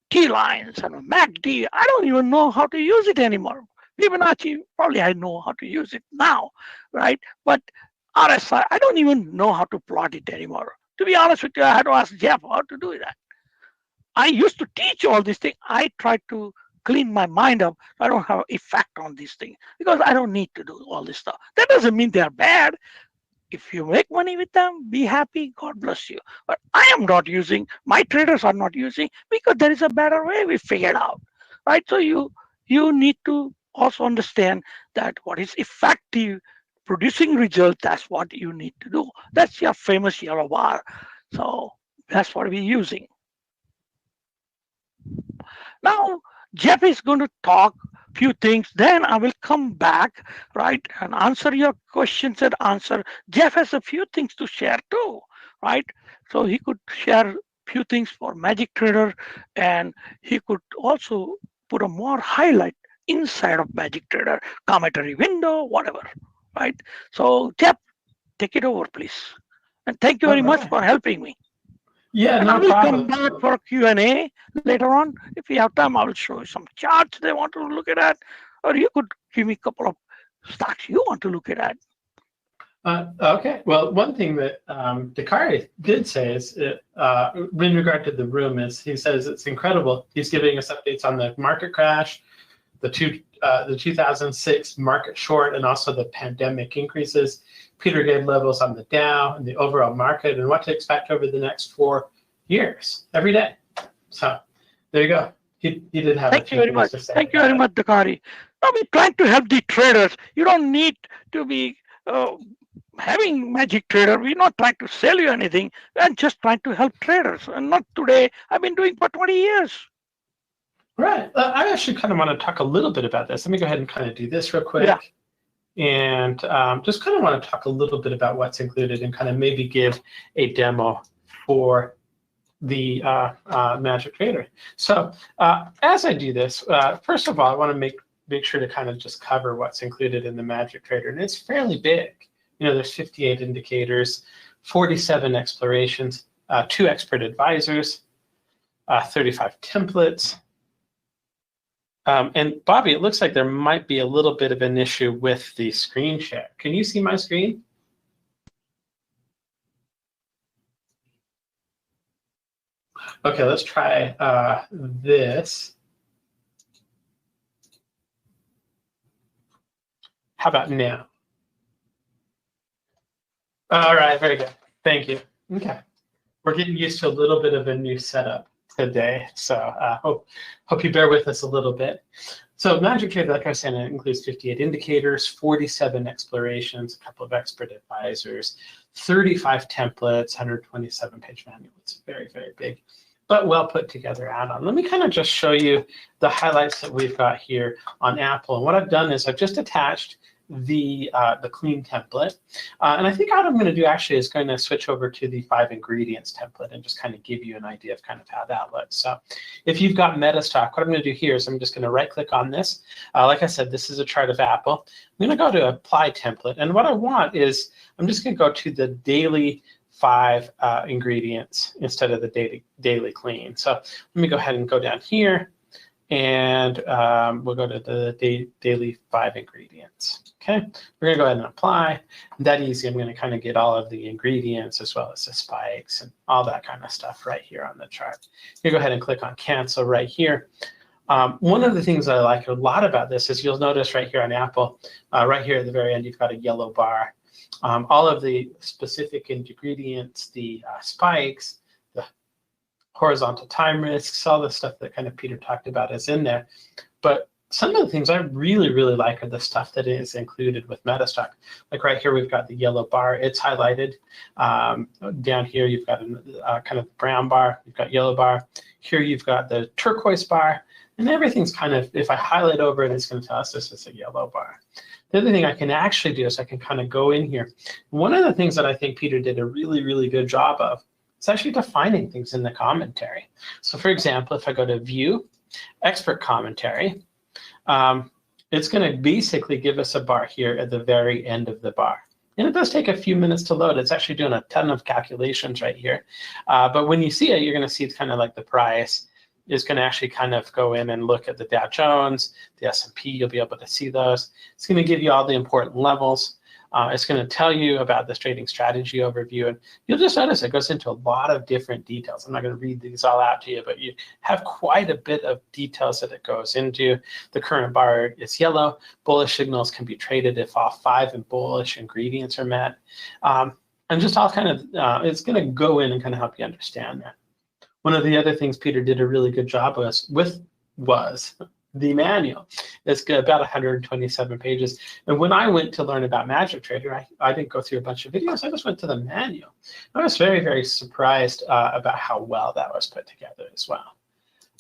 T lines and MACD. I don't even know how to use it anymore. Fibonacci, probably I know how to use it now, right? But RSI, I don't even know how to plot it anymore. To be honest with you, I had to ask Jeff how to do that. I used to teach all these things. I tried to clean my mind up. I don't have effect on these things because I don't need to do all this stuff. That doesn't mean they're bad. If you make money with them, be happy, God bless you. But I am not using, my traders are not using, because there is a better way we figured out, right? So you need to also understand that what is effective producing results, that's what you need to do. That's your famous yellow bar. So that's what we're using. Now, Jeff is going to talk few things, then I will come back, right, and answer your questions and answer. Jeff has a few things to share too, right? So he could share few things for Magic Trader, and he could also put a more highlight inside of Magic Trader, commentary window, whatever, right? So Jeff, take it over, please. And thank you very much for helping me. Yeah, and no I will problem. come back for Q&A later on. If we have time, I will show you some charts they want to look at, or you could give me a couple of stocks you want to look at. Okay. Well, one thing that Dakari did say is, in regard to the room, is he says it's incredible. He's giving us updates on the market crash, the 2006 market short, and also the pandemic increases. Peter gave levels on the Dow and the overall market and what to expect over the next 4 years every day. So there you go. He did have Thank you very much. Thank you very much, Dakari. Now we're trying to help the traders. You don't need to be having Magic Trader. We're not trying to sell you anything. We're just trying to help traders. And not today. I've been doing for 20 years. Right. I actually kind of want to talk a little bit about this. Let me go ahead and kind of do this real quick. Yeah. And just kind of want to talk a little bit about what's included and kind of maybe give a demo for the Magic Trader. So as I do this, first of all, I want to make sure to kind of just cover what's included in the Magic Trader. And it's fairly big. You know, there's 58 indicators, 47 explorations, 2 expert advisors, 35 templates. And Bobby, it looks like there might be a little bit of an issue with the screen share. Can you see my screen? Okay, let's try this. How about now? All right, very good. Thank you. Okay, we're getting used to a little bit of a new setup today, so hope you bear with us a little bit. So Magic Trader, like I said, it includes 58 indicators, 47 explorations, a couple of expert advisors, 35 templates, 127-page manual. It's very, very big, but well put together add-on. Let me kind of just show you the highlights that we've got here on Apple. And what I've done is I've just attached the clean template. And I think what I'm going to do actually is going to switch over to the 5 ingredients template and just kind of give you an idea of kind of how that looks. So if you've got MetaStock, what I'm going to do here is I'm just going to right click on this. Like I said, this is a chart of Apple. I'm going to go to apply template. And what I want is I'm just going to go to the daily 5 ingredients instead of the daily clean. So let me go ahead and go down here. And we'll go to the daily 5 ingredients. Okay, we're gonna go ahead and apply. That easy, I'm gonna kind of get all of the ingredients as well as the spikes and all that kind of stuff right here on the chart. You go ahead and click on cancel right here. One of the things I like a lot about this is you'll notice right here on Apple, right here at the very end, you've got a yellow bar. All of the specific ingredients, the spikes, the horizontal time risks, all the stuff that kind of Peter talked about is in there. But some of the things I really, really like are the stuff that is included with MetaStock. Like right here, we've got the yellow bar. It's highlighted. Down here, you've got a kind of brown bar. You've got yellow bar. Here, you've got the turquoise bar. And everything's kind of, if I highlight over it, it's going to tell us this is a yellow bar. The other thing I can actually do is I can kind of go in here. One of the things that I think Peter did a really, really good job of is actually defining things in the commentary. So for example, if I go to View, Expert Commentary, it's going to basically give us a bar here at the very end of the bar. And it does take a few minutes to load. It's actually doing a ton of calculations right here. But when you see it, you're going to see it's kind of like the price is going to actually kind of go in and look at the Dow Jones, the S&P. You'll be able to see those. It's going to give you all the important levels. It's going to tell you about this trading strategy overview, and you'll just notice it goes into a lot of different details. I'm not going to read these all out to you, but you have quite a bit of details that it goes into. The current bar is yellow. Bullish signals can be traded if all 5 and bullish ingredients are met. And just all kind of, it's going to go in and kind of help you understand that. One of the other things Peter did a really good job with was the manual. It's got about 127 pages. And when I went to learn about Magic Trader, I didn't go through a bunch of videos. I just went to the manual. I was very, very surprised about how well that was put together as well.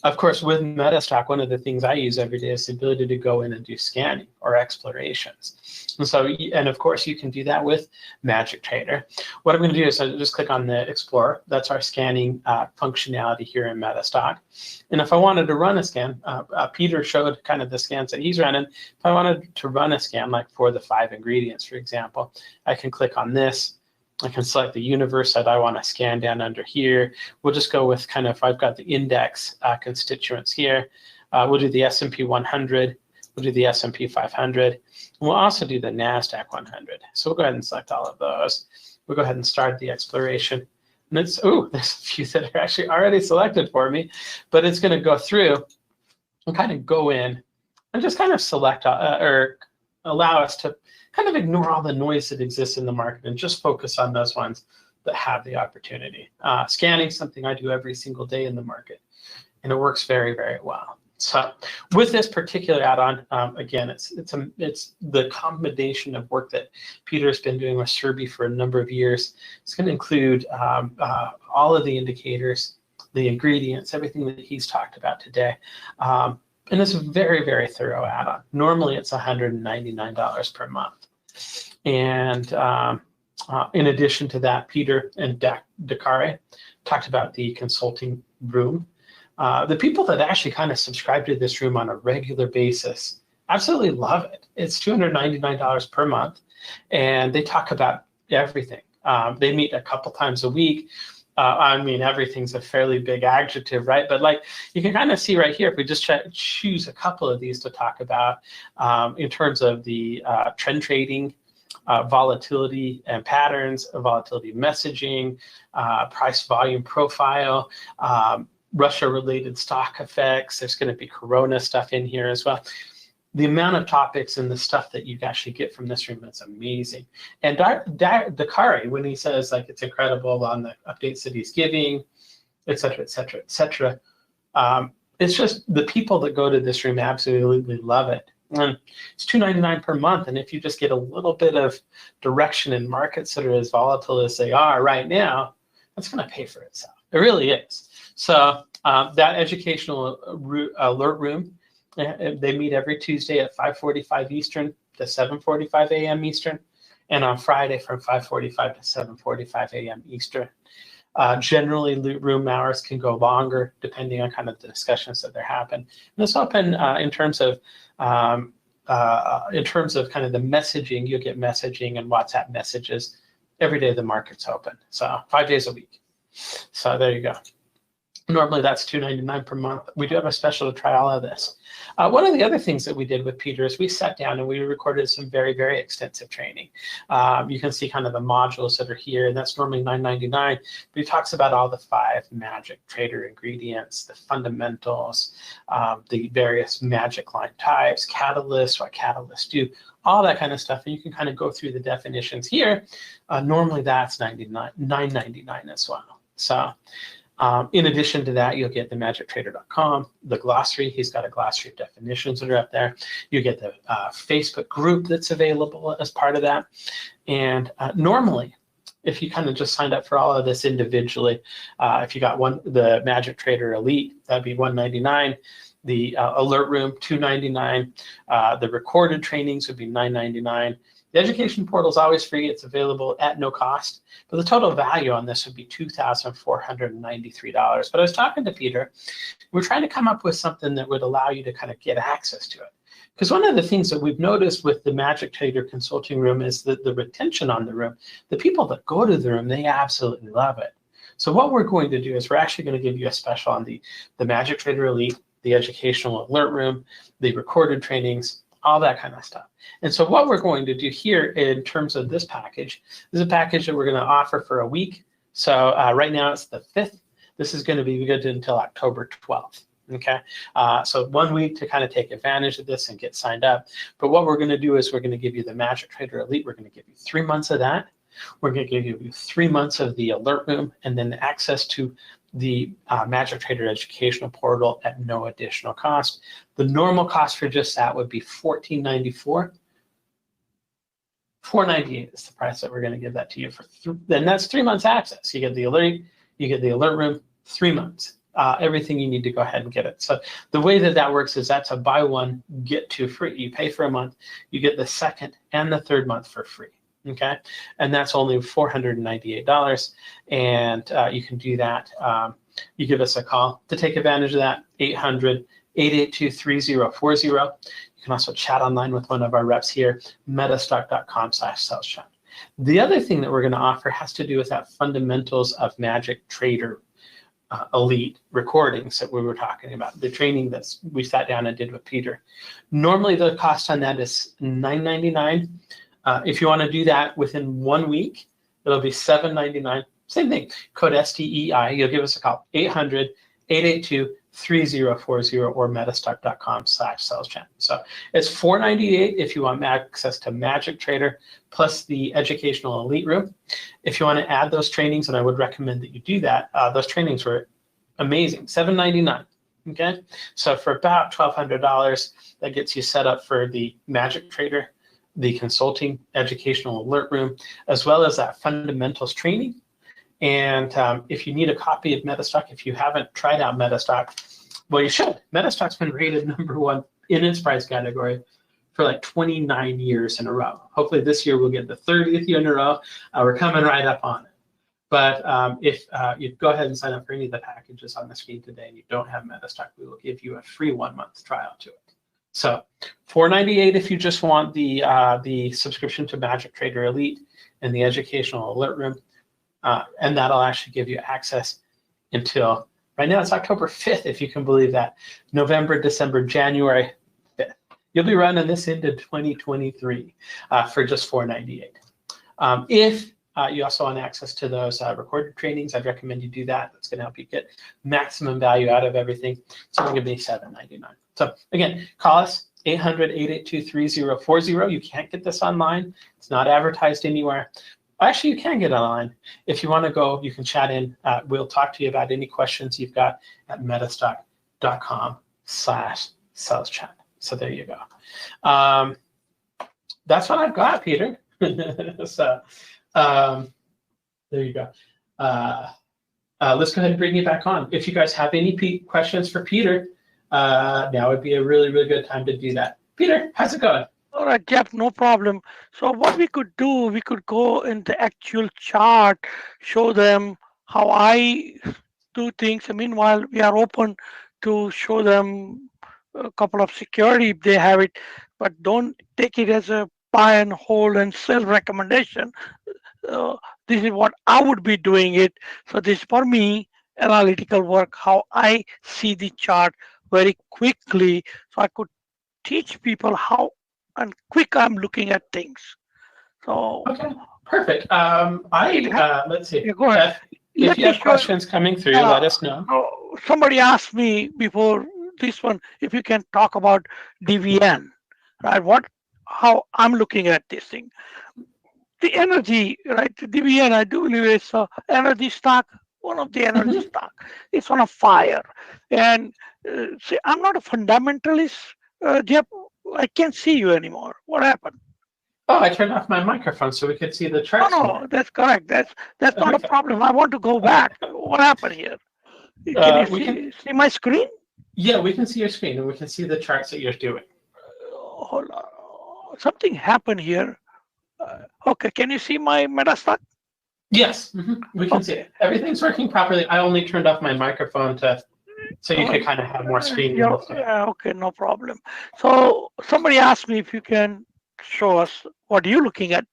Of course, with MetaStock, one of the things I use every day is the ability to go in and do scanning or explorations. And so, and of course, you can do that with Magic Trader. What I'm going to do is I just click on the Explorer. That's our scanning functionality here in MetaStock. And if I wanted to run a scan, Peter showed kind of the scans that he's running. If I wanted to run a scan, like for the 5 ingredients, for example, I can click on this. I can select the universe that I want to scan down under here. We'll just go with kind of, I've got the index constituents here. We'll do the S&P 100. We'll do the S&P 500. And we'll also do the NASDAQ 100. So we'll go ahead and select all of those. We'll go ahead and start the exploration. And it's, oh, there's a few that are actually already selected for me, but it's going to go through and kind of go in and just kind of select or allow us to kind of ignore all the noise that exists in the market and just focus on those ones that have the opportunity. Scanning is something I do every single day in the market, and it works very, very well. So with this particular add-on, again, it's the combination of work that Peter's been doing with Sharpen for a number of years. It's going to include all of the indicators, the ingredients, everything that he's talked about today. And it's a very, very thorough add-on. Normally, it's $199 per month. And in addition to that, Peter and Dakari talked about the consulting room. The people that actually kind of subscribe to this room on a regular basis absolutely love it. It's $299 per month, and they talk about everything. They meet a couple times a week. I mean, everything's a fairly big adjective, right? But like you can kind of see right here, if we just choose a couple of these to talk about in terms of the trend trading, volatility and patterns, volatility messaging, price volume profile, Russia-related stock effects. There's going to be Corona stuff in here as well. The amount of topics and the stuff that you actually get from this room is amazing. And Dakari, when he says like it's incredible on the updates that he's giving, et cetera, et cetera, et cetera, it's just the people that go to this room absolutely love it. And it's $299 per month. And if you just get a little bit of direction in markets that are as volatile as they are right now, that's going to pay for itself. It really is. So that educational alert room, they meet every Tuesday at 5:45 Eastern to 7:45 a.m. Eastern, and on Friday from 5:45 to 7:45 a.m. Eastern. Generally, room hours can go longer depending on kind of the discussions that they're happening. And it's open in terms of kind of the messaging. You'll get messaging and WhatsApp messages every day the market's open. So 5 days a week. So there you go. Normally that's $2.99 per month. We do have a special to try all of this. One of the other things that we did with Peter is we sat down and we recorded some very, very extensive training. You can see kind of the modules that are here, and that's normally $9.99. But he talks about all the 5 magic trader ingredients, the fundamentals, the various magic line types, catalysts, what catalysts do, all that kind of stuff. And you can kind of go through the definitions here. Normally that's $9.99 as well. So. In addition to that, you'll get the magictrader.com, the glossary. He's got a glossary of definitions that are up there. You get the Facebook group that's available as part of that. And normally, if you kind of just signed up for all of this individually, if you got the Magic Trader Elite, that'd be $199. The alert room, $299. The recorded trainings would be $999. The education portal is always free. It's available at no cost. But the total value on this would be $2,493. But I was talking to Peter. We're trying to come up with something that would allow you to kind of get access to it. Because one of the things that we've noticed with the Magic Trader Consulting Room is that the retention on the room, the people that go to the room, they absolutely love it. So what we're going to do is we're actually going to give you a special on the Magic Trader Elite, the educational alert room, the recorded trainings, all that kind of stuff. And so what we're going to do here in terms of this package is a package that we're going to offer for a week. So right now it's the 5th. This is going to be good until October 12th. Okay, so 1 week to kind of take advantage of this and get signed up. But what we're going to do is we're going to give you the Magic Trader Elite. We're going to give you 3 months of that. We're going to give you 3 months of the alert room and then access to the Magic Trader Educational Portal at no additional cost. The normal cost for just that would be $14.94. $4.98 is the price that we're going to give that to you for. Then that's 3 months access. You get the alert, you get the alert room, 3 months. Everything you need to go ahead and get it. So the way that works is that's a buy one, get 2 free. You pay for a month, you get the 2nd and the 3rd month for free. Okay, and that's only $498, and you can do that. You give us a call to take advantage of that, 800-882-3040. You can also chat online with one of our reps here, metastock.com/saleschat. The other thing that we're going to offer has to do with that fundamentals of Magic Trader Elite recordings that we were talking about, the training that we sat down and did with Peter. Normally the cost on that is $9.99. If you want to do that within 1 week, it'll be $7.99. Same thing, code STEI. You'll give us a call, 800-882-3040 or metastock.com/saleschat. So it's $498 if you want access to Magic Trader plus the educational elite room. If you want to add those trainings, and I would recommend that you do that, those trainings were amazing, $7.99. Okay, so for about $1,200, that gets you set up for the Magic Trader, the consulting educational alert room, as well as that fundamentals training. And if you need a copy of MetaStock, if you haven't tried out MetaStock, well, you should. MetaStock's been rated #1 in its price category for like 29 years in a row. Hopefully this year we'll get the 30th year in a row. We're coming right up on it. But if you go ahead and sign up for any of the packages on the screen today and you don't have MetaStock, we will give you a free 1-month trial to it. So $498 if you just want the subscription to Magic Trader Elite and the educational alert room, and that'll actually give you access until right now it's October 5th, if you can believe that. November, December, January 5th. You'll be running this into 2023 for just $498. If you also want access to those recorded trainings, I'd recommend you do that. That's going to help you get maximum value out of everything. It's only going to be $799. So again, call us, 800-882-3040. You can't get this online. It's not advertised anywhere. Actually, you can get it online. If you want to go, you can chat in. We'll talk to you about any questions you've got at metastock.com/saleschat. So there you go. That's what I've got, Peter. So there you go. Let's go ahead and bring you back on. If you guys have any questions for Peter, now would be a really, really good time to do that. Peter, how's it going? All right, Jeff, no problem. So what we could do, we could go in the actual chart, show them how I do things. And meanwhile, we are open to show them a couple of security if they have it, but don't take it as a buy and hold and sell recommendation. This is what I would be doing it. So this is for me, analytical work, how I see the chart very quickly, so I could teach people how and quick I'm looking at things. So Okay, perfect. it ha- Let's see. yeah, go ahead. If Let you me have show you. questions coming through, Uh, let us know. Somebody asked me before this one if you can talk about DVN, right? How I'm looking at this thing. The energy, right? The DVN, I do believe it's a energy stock, one of the energy Mhm. stock. It's on a fire, and see, I'm not a fundamentalist. Jeff, I can't see you anymore. What happened? Oh, I turned off my microphone so we could see the No, charts more. no, that's correct. That's not a Okay. problem. I want to go back. What happened here? Can you We can, see my screen? yeah, we can see your screen and we can see the charts that you're doing. Hold on. Something happened here. Okay, can you see my MetaStock? Yes, we can see Okay. it. Everything's working properly. I only turned off my microphone so you Oh, could kind of have more screen to yeah, look at. okay, no problem. So somebody asked me if you can show us what you're looking at.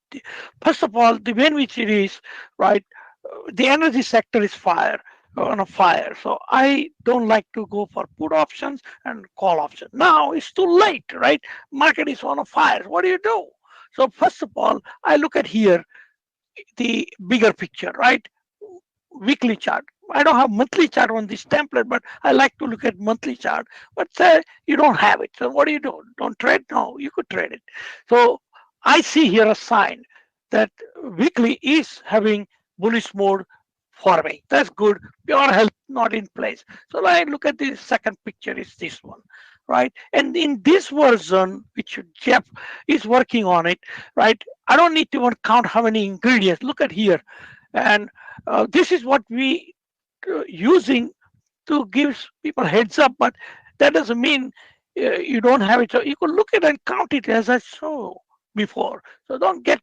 First of all, the way in which it is, right? The energy sector is on a fire. So I don't like to go for put options and call options. Now it's too late, right? Market is on a fire. What do you do? So first of all, I look at here the bigger picture, right? Weekly chart. I don't have monthly chart on this template, but I like to look at monthly chart. But say you don't have it. So what do you do? Don't trade? No, you could trade it. So I see here a sign that weekly is having bullish mode forming. That's good. Pure health not in place. So I look at the second picture is this one, right? And in this version, which Jeff is working on it, right? I don't need to even count how many ingredients. Look at here. And this is what we using to give people heads up, but that doesn't mean you don't have it. So you could look at and count it as I saw before. So don't get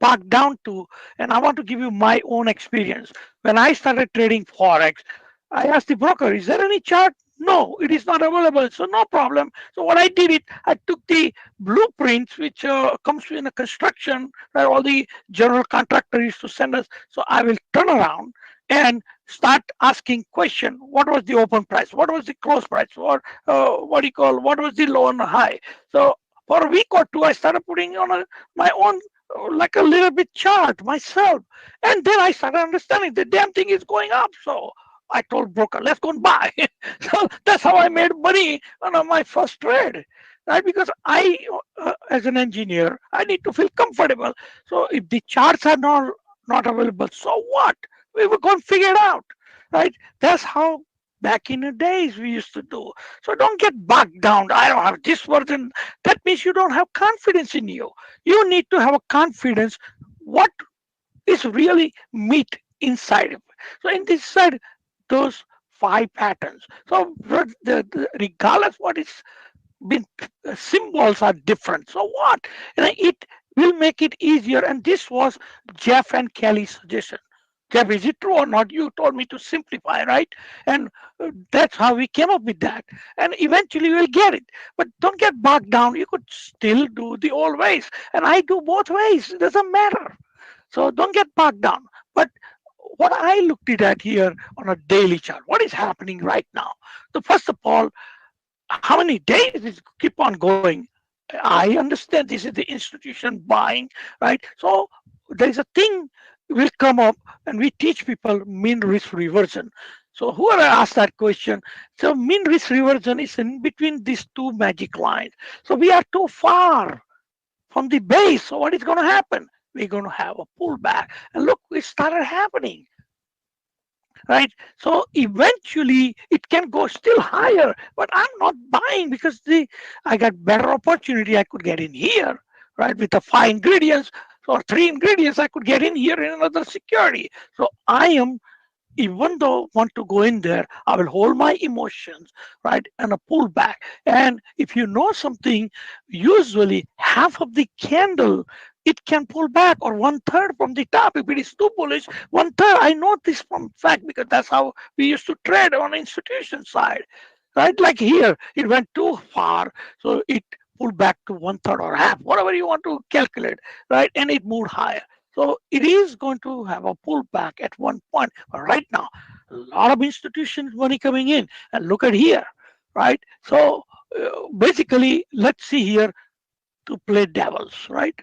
bogged down to. And I want to give you my own experience. When I started trading forex, I asked the broker, "Is there any chart?" No, it is not available. So no problem. So what I did it, I took the blueprints which comes in a construction where all the general contractor used to send us. So I will turn around and start asking question. What was the open price? What was the close price? What do you call? What was the low and high? So for a week or two, I started putting on my own like a little bit chart myself, and then I started understanding the damn thing is going up. So I told broker, let's go and buy. So that's how I made money on my first trade, right? Because as an engineer, I need to feel comfortable. So if the charts are not available, so what? We will go and figure it out, right? That's how back in the days we used to do. So don't get bogged down. I don't have this version. That means you don't have confidence in you. You need to have a confidence what is really meat inside of it. So in this side, those five patterns. So regardless what is been symbols are different. So what? And it will make it easier. And this was Jeff and Kelly's suggestion. Jeff, is it true or not? You told me to simplify, right? And that's how we came up with that. And eventually we'll get it. But don't get bogged down. You could still do the old ways. And I do both ways. It doesn't matter. So don't get bogged down. But what I looked at here on a daily chart, what is happening right now? So first of all, how many days is keep on going? I understand this is the institution buying, right? So there is a thing will come up, and we teach people mean risk reversion. So whoever asked that question, so mean risk reversion is in between these two magic lines. So we are too far from the base. So what is going to happen? We're going to have a pullback. And look, it started happening, right? So eventually it can go still higher, but I'm not buying because I got better opportunity. I could get in here, right? With the five ingredients or three ingredients, I could get in here in another security. So I am, even though want to go in there, I will hold my emotions, right, and a pull back. And if you know something, usually half of the candle it can pull back, or one third from the top. If it is too bullish, one third. I know this from fact because that's how we used to trade on the institution side, right? Like here, it went too far, so it pulled back to one third or half, whatever you want to calculate, right? And it moved higher. So it is going to have a pullback at one point. But right now, A lot of institutions money coming in, and look at here, right? So basically, let's see here to play devils, right?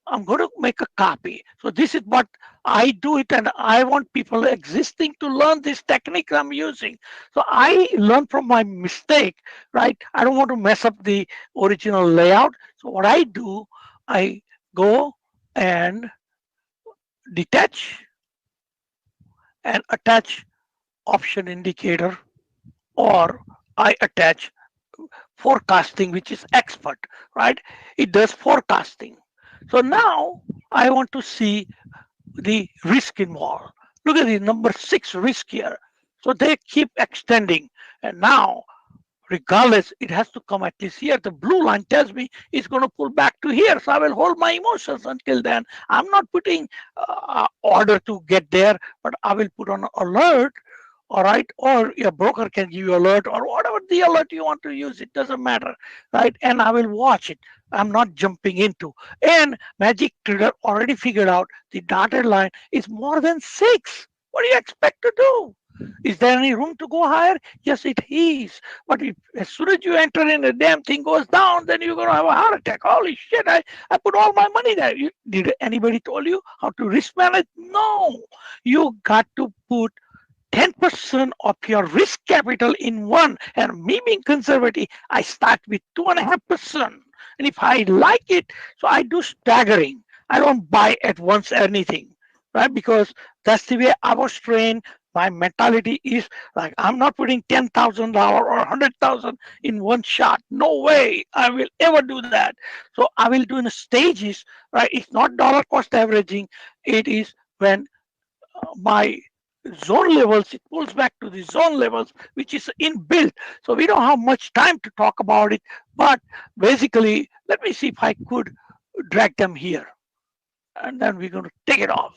I'm going to make a copy. So this is what I do it, and I want people existing to learn this technique I'm using. So I learn from my mistake, right? I don't want to mess up the original layout. So what I do, I go and detach and attach option indicator, or I attach forecasting, which is expert, right? It does forecasting. So now I want to see the risk involved. Look at the number 6 risk here. So they keep extending. And now, regardless, it has to come at least here. The blue line tells me it's going to pull back to here. So I will hold my emotions until then. I'm not putting order to get there, but I will put on alert. All right, or your broker can give you alert, or whatever the alert you want to use, it doesn't matter, right? And I will watch it. I'm not jumping into. And Magic Trader already figured out the dotted line is more than 6. What do you expect to do? Is there any room to go higher? Yes, it is. But if, as soon as you enter in, the damn thing goes down, then you're going to have a heart attack. Holy shit, I put all my money there. Did anybody told you how to risk manage? No. You got to put 10% of your risk capital in one. And me being conservative, I start with 2.5%. And if I like it, so I do staggering. I don't buy at once anything, right? Because that's the way I was trained. My mentality is like, I'm not putting $10,000 or 100,000 in one shot. No way I will ever do that. So I will do in stages, right? It's not dollar cost averaging. It is when my zone levels, it pulls back to the zone levels, which is inbuilt. So we don't have much time to talk about it, but basically, let me see if I could drag them here, and then we're going to take it off.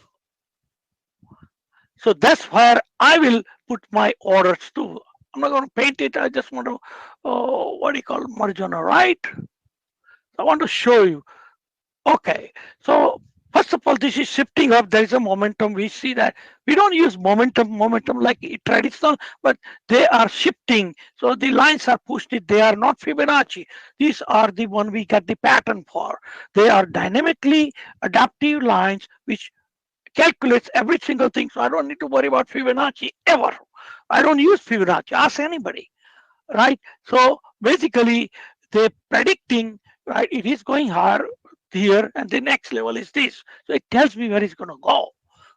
So that's where I will put my orders to. I'm not going to paint it. I just want to, what do you call, merge on a right. I want to show you. Okay, so first of all, this is shifting up. There is a momentum. We see that we don't use momentum like traditional, but they are shifting. So the lines are pushed. They are not Fibonacci. These are the one we get the pattern for. They are dynamically adaptive lines which calculates every single thing. So I don't need to worry about Fibonacci ever. I don't use Fibonacci. Ask anybody, right? So basically, they're predicting, right? It is going higher here, and the next level is this. So it tells me where it's going to go,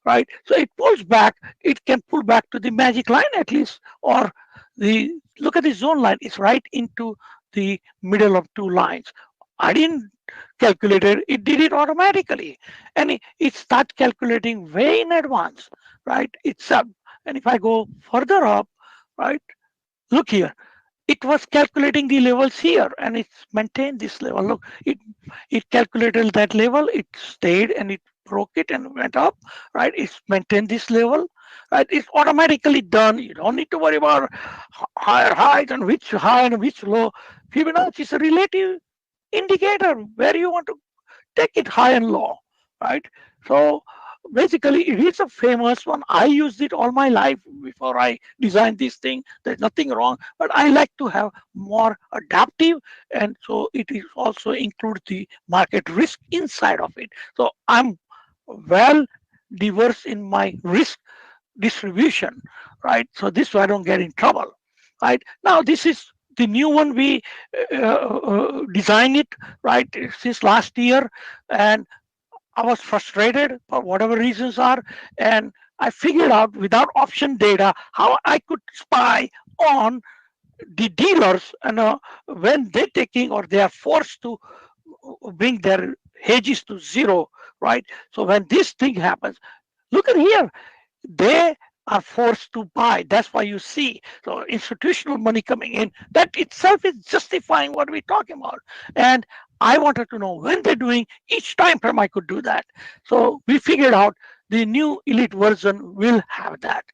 right? So it pulls back. It can pull back to the magic line at least, or the look at the zone line. It's right into the middle of two lines. I didn't calculate it. It did it automatically, and it starts calculating way in advance, right? It's up, and if I go further up, right? Look here, it was calculating the levels here, and it's maintained this level. Look, it calculated that level, it stayed, and it broke it and went up, right? It's maintained this level, right? It's automatically done. You don't need to worry about higher highs and which high and which low. Fibonacci is a relative indicator where you want to take it high and low, right? So basically, it is a famous one. I used it all my life before I designed this thing. There's nothing wrong, but I like to have more adaptive, and so it is also include the market risk inside of it. So I'm well diverse in my risk distribution, right? So this way I don't get in trouble, right? Now this is the new one. We designed it, right, since last year, and I was frustrated for whatever reasons are, and I figured out without option data how I could spy on the dealers, and when they're taking or they are forced to bring their hedges to zero, right? So when this thing happens, look at here, they are forced to buy. That's why you see so institutional money coming in. That itself is justifying what we're talking about. And I wanted to know when they're doing each time frame I could do that. So we figured out the new elite version will have that.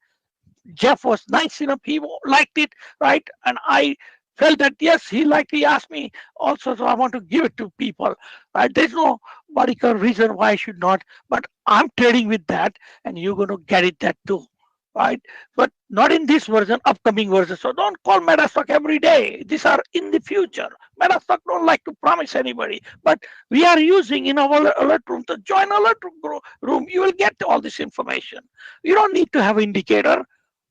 Jeff was nice enough, he liked it, right? And I felt that yes, he liked, he asked me also, so I want to give it to people, right? There's no particular reason why I should not, but I'm trading with that, and you're going to get it that too. right? But not in this version, upcoming version. So don't call MetaStock every day. These are in the future. MetaStock don't like to promise anybody, but we are using in our alert room. To join alert room, you will get all this information. You don't need to have indicator.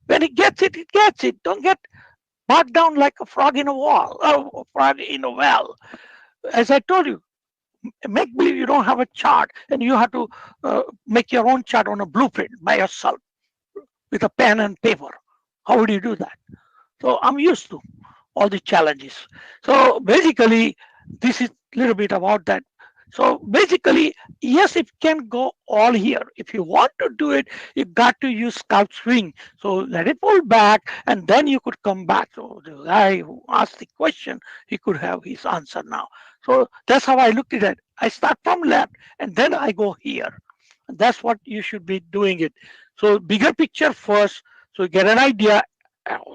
When it gets it, it gets it. Don't get bogged down like a frog in a wall, a frog in a well. As I told you, make believe you don't have a chart and you have to make your own chart on a blueprint by yourself with a pen and paper. How would you do that? So I'm used to all the challenges. So basically, this is a little bit about that. So basically, yes, it can go all here. If you want to do it, you got to use scalp swing. So let it pull back and then you could come back. So the guy who asked the question, he could have his answer now. So that's how I looked at it. I start from left and then I go here. And that's what you should be doing it. So bigger picture first, so you get an idea,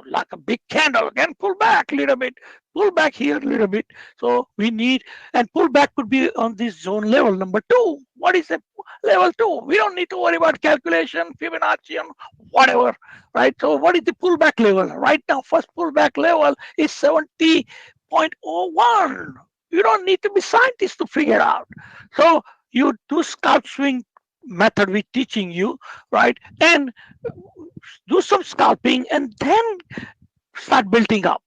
like a big candle, again pull back a little bit, pull back here a little bit. So we need, and pull back could be on this zone level number 2. What is it? Level 2. We don't need to worry about calculation, Fibonacci, and whatever, right? So what is the pullback level? Right now, first pullback level is 70.01. You don't need to be scientists to figure out. So you do scalp swing method we teaching you, right? And do some scalping and then start building up,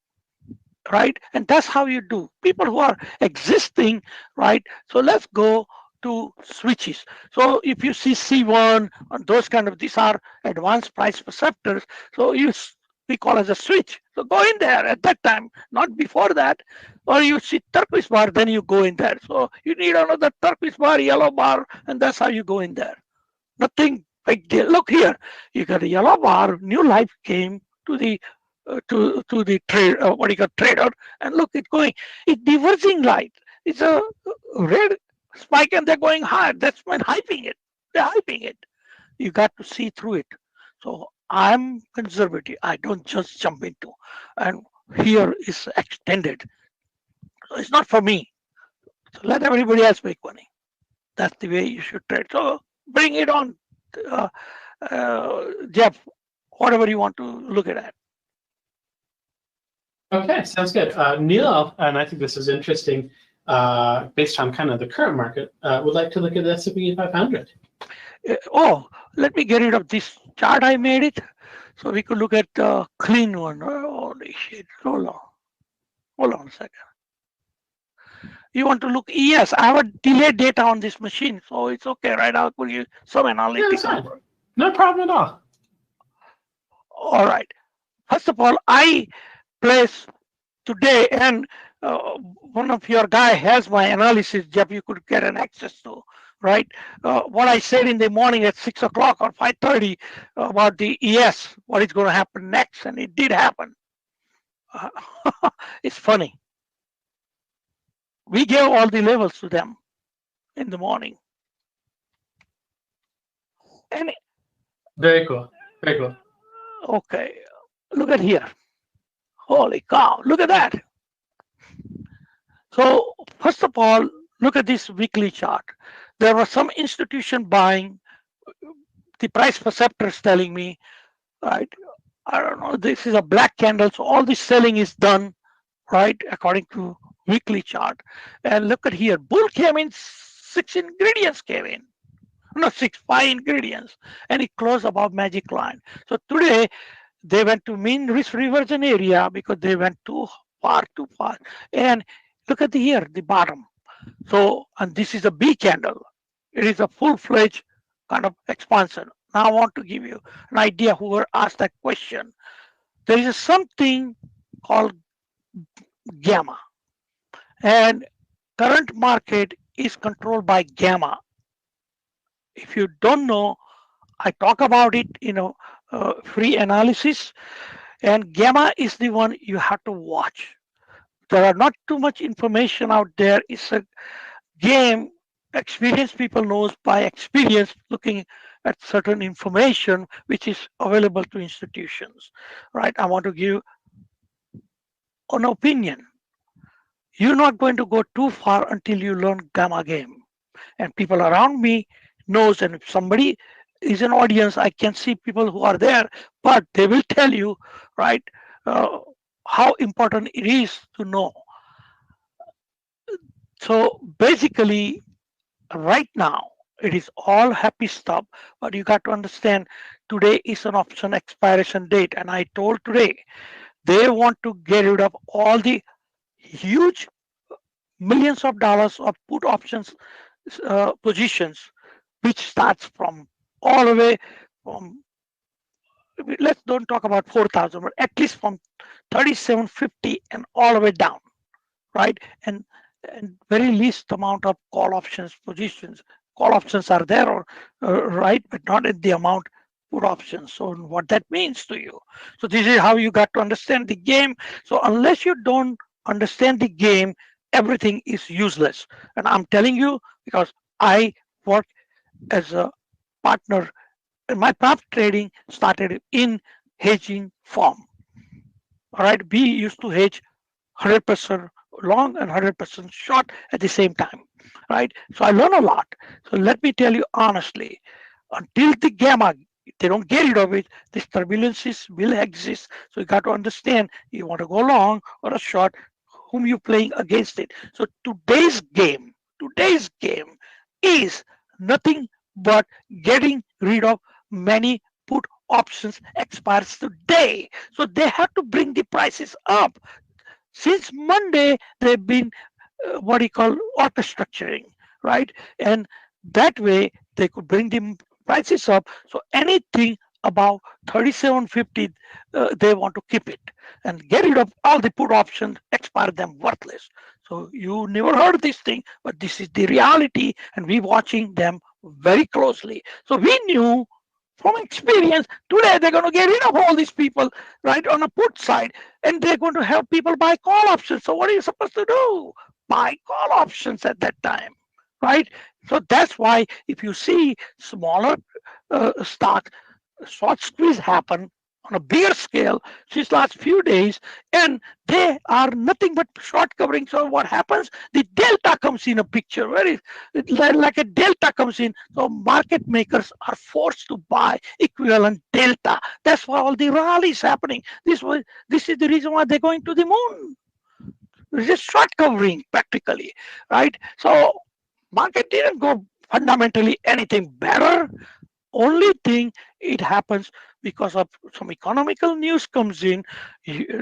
right? And that's how you do. People who are existing, right? So let's go to switches. So if you see C1 and those kind of, these are advanced price perceptors. So we call as a switch. So go in there at that time, not before that. Or you see turquoise bar, then you go in there. So you need another turquoise bar, yellow bar, and that's how you go in there. Nothing big deal. Look here, you got a yellow bar, new life came to the the trade, what you got trader, and look, it going, it's diverging light. It's a red spike and they're going higher. That's when hyping it. They're hyping it. You got to see through it. So I'm conservative. I don't just jump into. And here is extended. So it's not for me. So let everybody else make money. That's the way you should trade. So bring it on, uh, Jeff, whatever you want to look at. Okay, sounds good. Neil, and I think this is interesting, based on kind of the current market, would like to look at the S&P 500. Oh, let me get rid of this chart. I made it. So we could look at the clean one. Oh, holy shit. Hold on. Hold on a second. You want to look? Yes, I have a delayed data on this machine. So it's okay, right? I'll put you some analytics. Yeah, no problem at all. All right. First of all, I place today, and one of your guy has my analysis, Jeff, you could get an access to, right? What I said in the morning at 6 o'clock or 5:30 about the ES, what is going to happen next, and it did happen. It's funny. We gave all the levels to them in the morning. And very cool. Very cool. Okay, look at here. Holy cow, look at that. So first of all, look at this weekly chart. There was some institution buying, the price perceptors telling me, right? I don't know, this is a black candle, so all this selling is done, right, according to weekly chart. And look at here, bull came in, 6 ingredients came in. No, 5 ingredients, and it closed above magic line. So today they went to mean risk reversion area because they went too far. And look at here, the bottom. So, and this is a B candle. It is a full-fledged kind of expansion. Now I want to give you an idea whoever asked that question. There is something called gamma, and current market is controlled by gamma. If you don't know, I talk about it in a free analysis, and gamma is the one you have to watch. There are not too much information out there. It's a game. Experienced people knows by experience looking at certain information which is available to institutions, right? I want to give an opinion. You're not going to go too far until you learn gamma game, and people around me knows, and if somebody is an audience. I can see people who are there, but they will tell you, right, uh, how important it is to know. So basically, right now, it is all happy stuff, but you got to understand today is an option expiration date. And I told today they want to get rid of all the huge millions of dollars of put options positions, which starts from all the way from, let's don't talk about 4,000, but at least from 3750 and all the way down, right? And very least amount of call options positions. Call options are there, or right, but not in the amount put options. So what that means to you. So this is how you got to understand the game. So unless you don't understand the game, everything is useless. And I'm telling you because I work as a partner. And my prop trading started in hedging form. All right, we used to hedge 100% long and 100% short at the same time, right? So I learned a lot. So let me tell you honestly, until the gamma, they don't get rid of it, these turbulences will exist. So you got to understand, you want to go long or a short, whom you playing against it. So today's game is nothing but getting rid of many put options expires today. So they have to bring the prices up. Since Monday, they've been what you call auto structuring, right? And that way they could bring the prices up. So anything above 3750, they want to keep it and get rid of all the put options, expire them worthless. So you never heard this thing, but this is the reality, and we watching them very closely. So we knew from experience today they're going to get rid of all these people, right, on a put side, and they're going to help people buy call options. So what are you supposed to do? Buy call options at that time, right? So that's why if you see smaller stock short squeeze happen on a bigger scale since last few days, and they are nothing but short covering. So what happens? The delta comes in a picture. Where is it? Like a delta comes in, so market makers are forced to buy equivalent delta. That's why all the rally is happening. This is the reason why they're going to the moon. It's just short covering practically, right? So market didn't go fundamentally anything better. Only thing it happens because of some economical news comes in.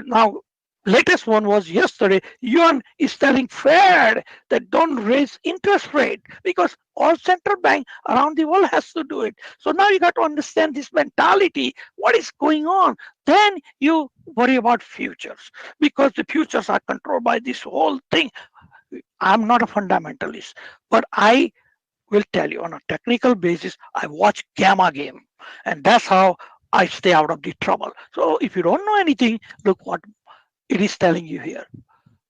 Now latest one was yesterday. Yuan is telling Fed that don't raise interest rate because all central bank around the world has to do it. So now you got to understand this mentality, what is going on. Then you worry about futures because the futures are controlled by this whole thing. I'm not a fundamentalist, but I will tell you on a technical basis, I watch gamma game, and that's how I stay out of the trouble. So if you don't know anything, look what it is telling you here.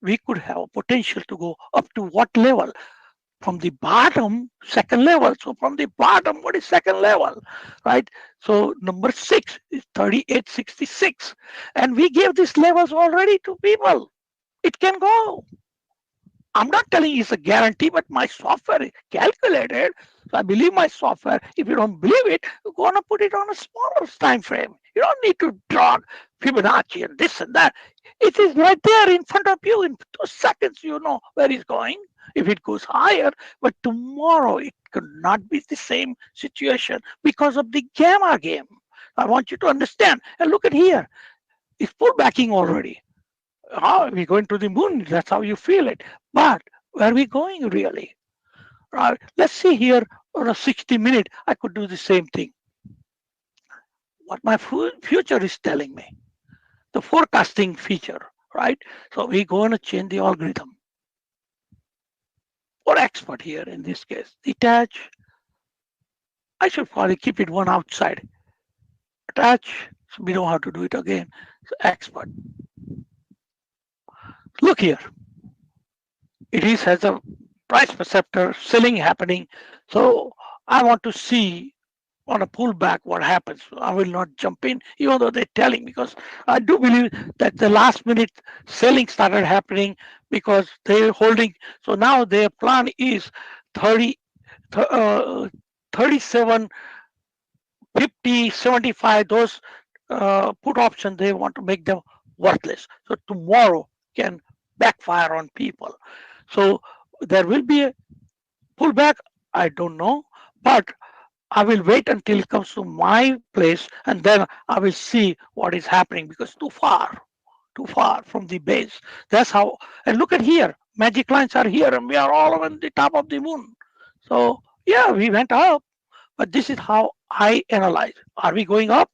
We could have a potential to go up to what level? From the bottom, second level. So from the bottom, what is second level, right? So number 6 is 3866, and we gave these levels already to people. It can go. I'm not telling you it's a guarantee, but my software is calculated. So I believe my software. If you don't believe it, you're gonna put it on a smaller time frame. You don't need to draw Fibonacci and this and that. It is right there in front of you. In 2 seconds, you know where it's going. If it goes higher, but tomorrow it could not be the same situation because of the gamma game. I want you to understand. And look at here. It's pullbacking already. How we going to the moon? That's how you feel it. But where are we going really? Right? Let's see here on a 60-minute. I could do the same thing. What my future is telling me, the forecasting feature, right? So we're going to change the algorithm. For expert here in this case, detach. I should probably keep it one outside. Attach. So we know how to do it again. So expert. Look here. It is has a price perceptor selling happening. So I want to see on a pullback what happens. I will not jump in, even though they're telling, because I do believe that the last minute selling started happening because they're holding. So now their plan is 30, 37 50, 75, those put options, they want to make them worthless. So tomorrow can backfire on people. So there will be a pullback. I don't know, but I will wait until it comes to my place and then I will see what is happening because too far from the base. That's how, and look at here, magic lines are here and we are all on the top of the moon. So yeah, we went up, but this is how I analyze. Are we going up?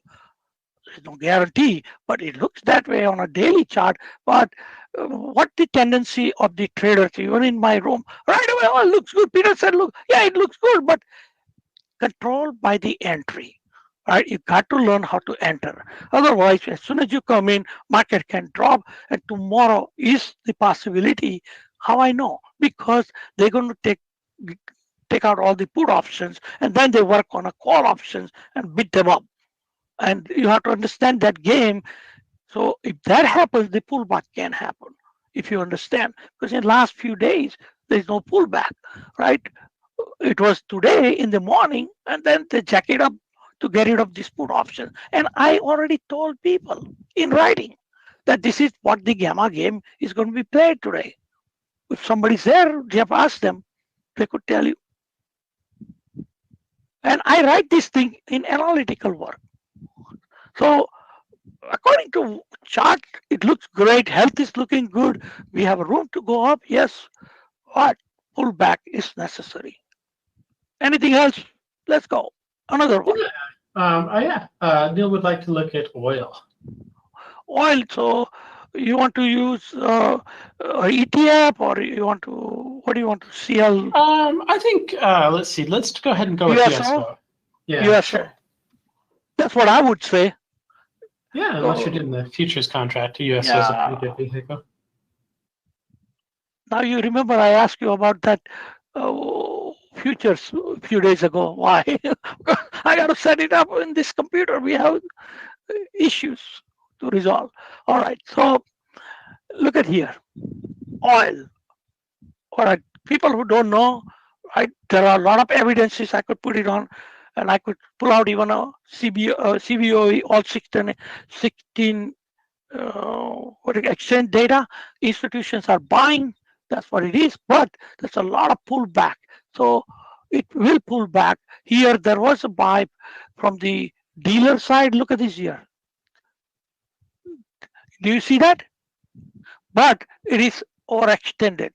There's no guarantee, but it looks that way on a daily chart. But what the tendency of the traders, even in my room, right away, oh, it looks good. Peter said, look, yeah, it looks good, but controlled by the entry. Right, you got to learn how to enter. Otherwise, as soon as you come in, market can drop, and tomorrow is the possibility. How I know? Because they're going to take out all the put options, and then they work on a call options and beat them up. And you have to understand that game. So if that happens, the pullback can happen. If you understand, because in the last few days there's no pullback, right? It was today in the morning, and then they jack it up to get rid of this put option. And I already told people in writing that this is what the gamma game is going to be played today. If somebody's there, Jeff asked them, they could tell you. And I write this thing in analytical work. So according to chart, it looks great. Health is looking good. We have room to go up. Yes, but pullback is necessary. Anything else? Let's go. Another one. Neil would like to look at oil. Oil. So you want to use ETF or you want to? What do you want to see? I think let's see. Let's go ahead and go with USO. Yeah, USO. sure. That's what I would say. Yeah, unless you're doing the futures contract, USO is a pretty good vehicle. Now you remember I asked you about that futures a few days ago. Why? I got to set it up in this computer. We have issues to resolve. All right. So look at here. Oil. All right. People who don't know, right? There are a lot of evidences I could put it on, and I could pull out even a CBOE, all 16 exchange data. Institutions are buying. That's what it is. But there's a lot of pullback. So it will pull back. Here, there was a buy from the dealer side. Look at this here. Do you see that? But it is overextended.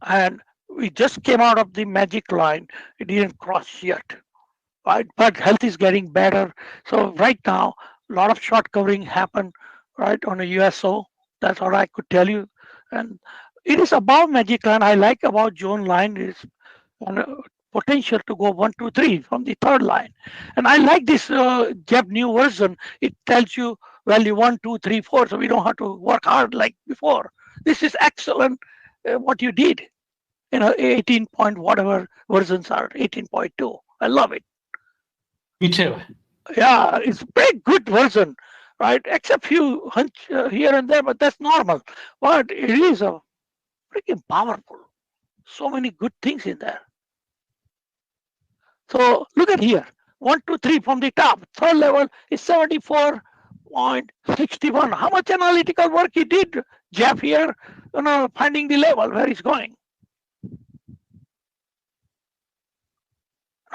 And we just came out of the magic line. It didn't cross yet. Right? But health is getting better. So right now, a lot of short covering happened right on a USO. That's what I could tell you. And it is above magic line. I like about zone line is potential to go 1, 2, 3 from the third line. And I like this Jeff new version. It tells you value 1, 2, 3, 4. So we don't have to work hard like before. This is excellent what you did. 18 point whatever versions are, 18.2. I love it. Me too. Yeah, it's a very good version, right? Except few hunch here and there, but that's normal. But it is a freaking powerful. So many good things in there. So look at here. 1, 2, 3 from the top. Third level is 74.61. How much analytical work he did, Jeff, here, finding the level where he's going.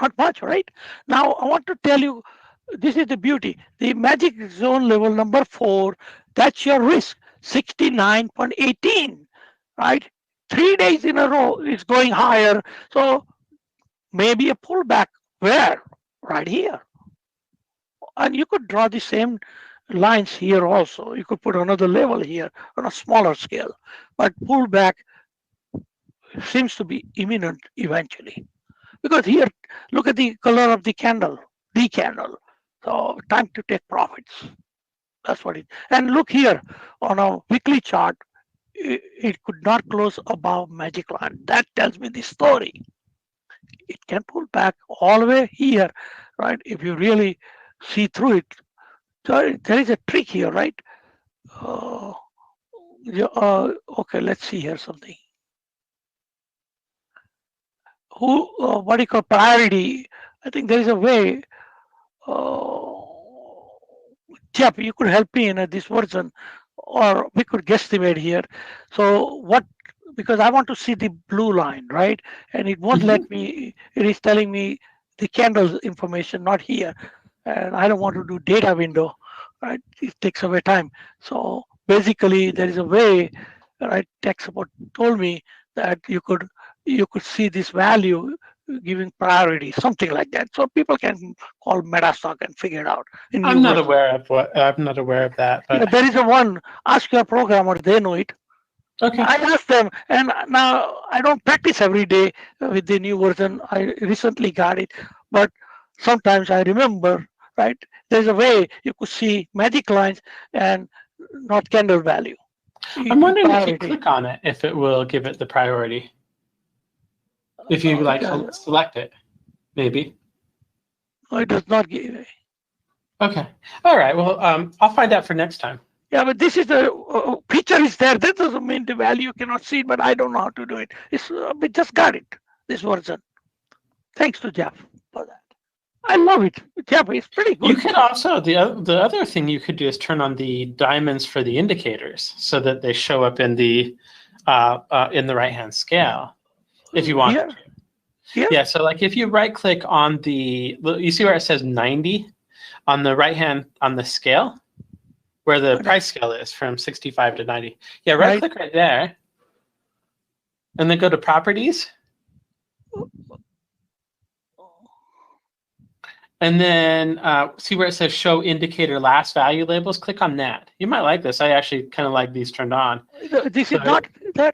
Not much, right? Now I want to tell you, this is the beauty. The magic zone level number 4, that's your risk, 69.18, right? 3 days in a row is going higher. So maybe a pullback where? Right here. And you could draw the same lines here also. You could put another level here on a smaller scale. But pullback seems to be imminent eventually. Because here, look at the color of the candle, the candle. So time to take profits. That's what it. And look here on a weekly chart, it could not close above magic line. That tells me the story. It can pull back all the way here, right? If you really see through it. So there is a trick here, right? Okay, let's see here something. What do you call priority? I think there is a way. Uh, Jeff, you could help me in this version, or we could guesstimate here. So what? Because I want to see the blue line, right? And it won't Mhm. let me. It is telling me the candles information, not here, and I don't want to do data window, right? It takes away time. So basically, there is a way, right? Tech support told me that you could see this value giving priority, something like that. So people can call MetaStock and figure it out in new I'm not version. aware of what. I'm not aware of that, Yeah, but there is a one. Ask your programmer; they know it. okay. I asked them, and now I don't practice every day with the new version. I recently got it, but sometimes I remember. Right, there's a way you could see magic lines and not candle value. I'm In wondering if you priority. click on it, if it will give it the priority. If you like Okay. select it, maybe. No, it does not give. Okay. All right. Well, I'll find out for next time. Yeah, but this is the feature is there. That doesn't mean the value you cannot see it, but I don't know how to do it. We just got it, this version. Thanks to Jeff for that. I love it. Jeff is pretty You good. could also the other thing you could do is turn on the diamonds for the indicators so that they show up in the right hand scale if you wanted Here, to. here, Yeah. So like if you right click on you see where it says 90 on the right hand on the scale where the price scale is from 65 to 90. Yeah. Right right? click right there and then go to properties. And then see where it says show indicator last value labels? Click on that. You might like this. I actually kind of like these turned on. This So, is not that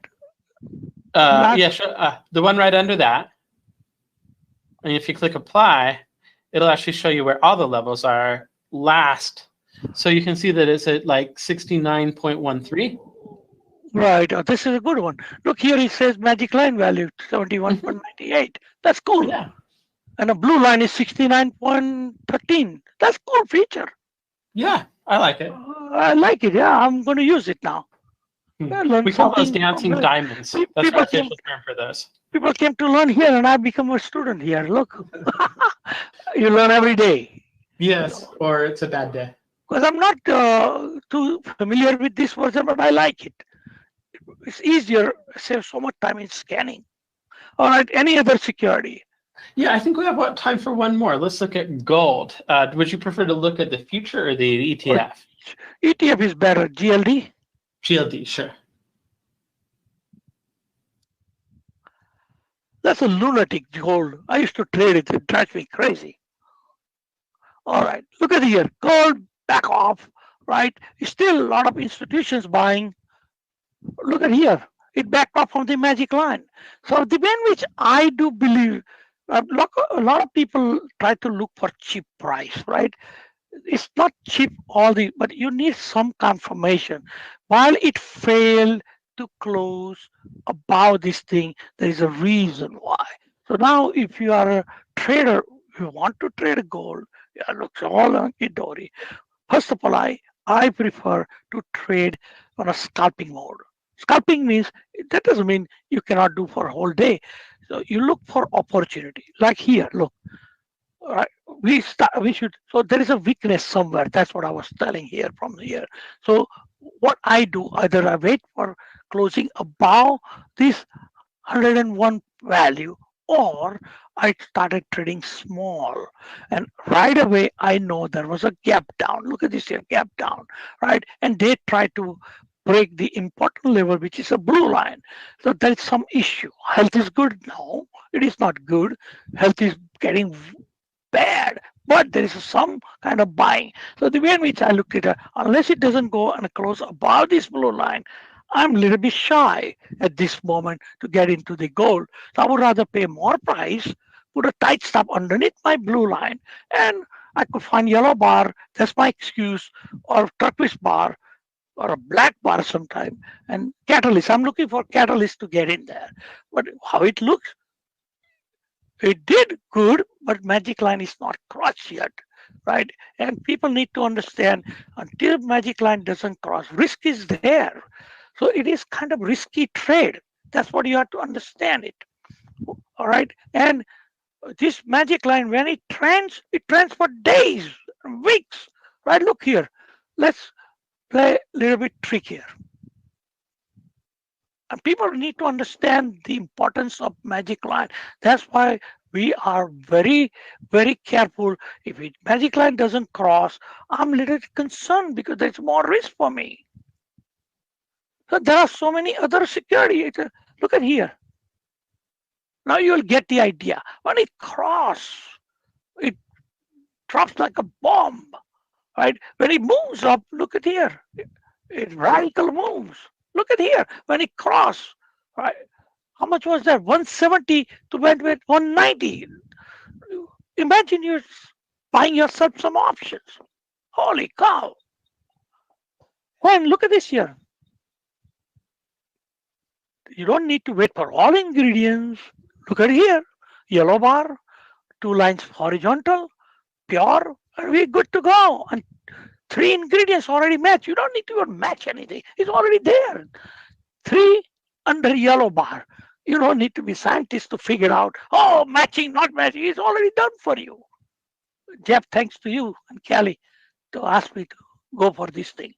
last. yeah, the one right under that. And if you click apply, it'll actually show you where all the levels are last. So you can see that it's at like 69.13. Right. This is a good one. Look here, it says magic line value Mhm. 71.98. That's cool. Yeah. And a blue line is 69.13. That's cool feature. Yeah, I like it. I like it. Yeah, I'm going to use it now. I learned We call those something from dancing the diamonds. That's our people came. official term for those. People came to learn here, and I become a student here. Look, you learn every day. Yes, or it's a bad day. Because I'm not too familiar with this version, but I like it. It's easier, saves so much time in scanning. All right, any other security? Yeah, I think we have time for one more. Let's look at gold. Would you prefer to look at the future or the Or ETF? ETF is better. GLD? GLD, sure. That's a lunatic gold. I used to trade it. It drives me crazy. All right, look at here. Gold back off, right? Still a lot of institutions buying. Look at here. It backed off from the magic line. So the way in which I do believe, a lot of people try to look for cheap price, right? It's not cheap but you need some confirmation. While it failed to close above this thing, there is a reason why. So now if you are a trader, you want to trade gold, yeah, looks all hunky dory. First of all, I prefer to trade on a scalping mode. Scalping means that doesn't mean you cannot do for a whole day. So you look for opportunity. Like here, look. Right. We should. So there is a weakness somewhere. That's what I was telling here from here. So what I do, either I wait for closing above this 101 value, or I started trading small, and right away I know there was a gap down. Look at this here, gap down, right? And they try to break the important level, which is a blue line. So there is some issue. Health is good now. It is not good. Health is getting bad, but there is some kind of buying. So the way in which I looked at it, unless it doesn't go and close above this blue line, I'm a little bit shy at this moment to get into the gold. So I would rather pay more price, put a tight stop underneath my blue line, and I could find yellow bar, that's my excuse, or turquoise bar, or a black bar sometime, and catalyst. I'm looking for catalyst to get in there. But how it looks, it did good, but magic line is not crossed yet, right? And people need to understand until magic line doesn't cross, risk is there. So it is kind of risky trade. That's what you have to understand it. All right. And This magic line, when it trends for days, weeks, right? Look here. Let's play a little bit trickier. And people need to understand the importance of magic line. That's why we are very, very careful. If it magic line doesn't cross, I'm a little concerned because there's more risk for me. So there are so many other security. Look at here. Now you'll get the idea. When it cross, it drops like a bomb, right? When it moves up, look at here. It radical moves. Look at here. When it cross, right? How much was that? 170 to went with 190. Imagine you're buying yourself some options. Holy cow. And look at this here. You don't need to wait for all ingredients. Look at here. Yellow bar, two lines horizontal, pure, and we're good to go. And three ingredients already match. You don't need to even match anything. It's already there. Three under yellow bar. You don't need to be scientists to figure out, oh, matching, not matching. It's already done for you. Jeff, thanks to you and Kelly to ask me to go for this thing.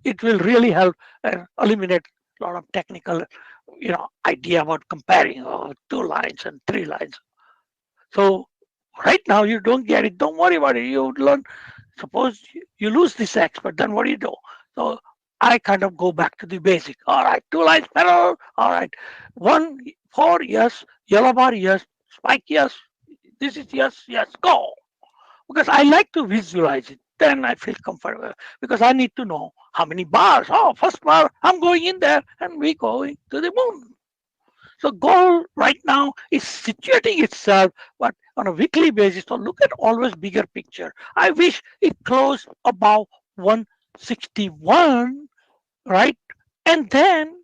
It will really help and eliminate a lot of technical, idea about comparing two lines and three lines. So right now you don't get it. Don't worry about it. You learn. Suppose you lose this X, but then what do you do? So I kind of go back to the basic. All right, two lines parallel. All right, 1 4 yes, yellow bar yes, spike yes. This is yes, yes, go. Because I like to visualize it. Then I feel comfortable because I need to know how many bars. Oh, first bar, I'm going in there, and we going to the moon. So gold right now is situating itself, but on a weekly basis. So look at always bigger picture. I wish it closed above 161, right? And then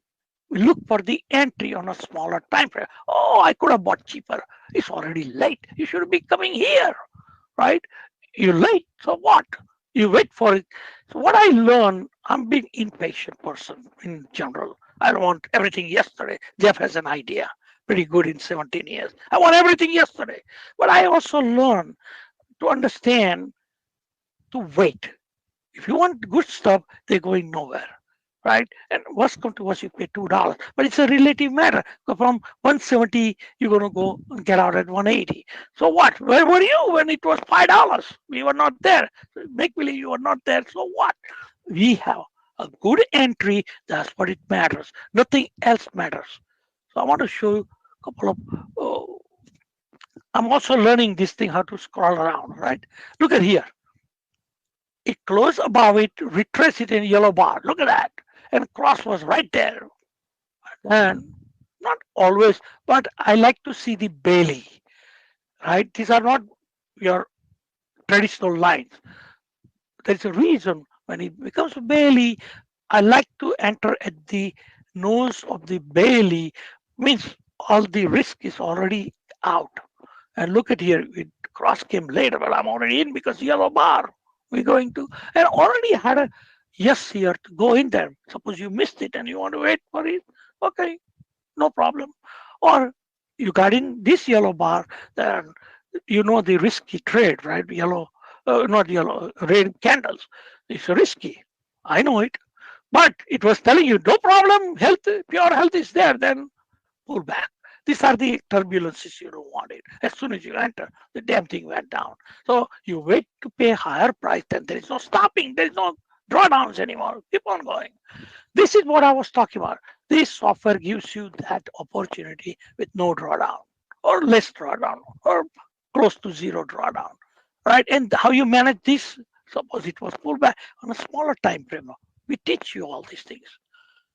we look for the entry on a smaller time frame. Oh, I could have bought cheaper. It's already late. You should be coming here, right? You're late. So what? You wait for it. So what I learned, I'm being impatient person in general. I don't want everything yesterday. Jeff has an idea, pretty good in 17 years. I want everything yesterday. But I also learn to understand to wait. If you want good stuff, they're going nowhere, right? And worst come to worst, you pay $2, but it's a relative matter. So from 170, you're going to go and get out at 180. So what? Where were you when it was $5? We were not there. Make believe you were not there. So what? We have a good entry. That's what it matters. Nothing else matters. So I want to show you a couple of. I'm also learning this thing how to scroll around, right? Look at here. It closed above it, retrace it in yellow bar. Look at that. And cross was right there. And not always, but I like to see the Bailey, right? These are not your traditional lines. There's a reason when it becomes a Bailey, I like to enter at the nose of the Bailey, means all the risk is already out. And look at here, it cross came later, but I'm already in because yellow bar. We're going to, and already had a yes here to go in there. Suppose you missed it and you want to wait for it. Okay, no problem. Or you got in this yellow bar, then you know the risky trade, right? Yellow, not yellow, red candles. It's risky. I know it. But it was telling you, no problem, health, pure health is there, then pull back. These are the turbulences you don't want it. As soon as you enter, the damn thing went down. So you wait to pay higher price, then there is no stopping, there is no drawdowns anymore. Keep on going. This is what I was talking about. This software gives you that opportunity with no drawdown or less drawdown or close to zero drawdown, right? And how you manage this, suppose it was pulled back on a smaller time frame. We teach you all these things.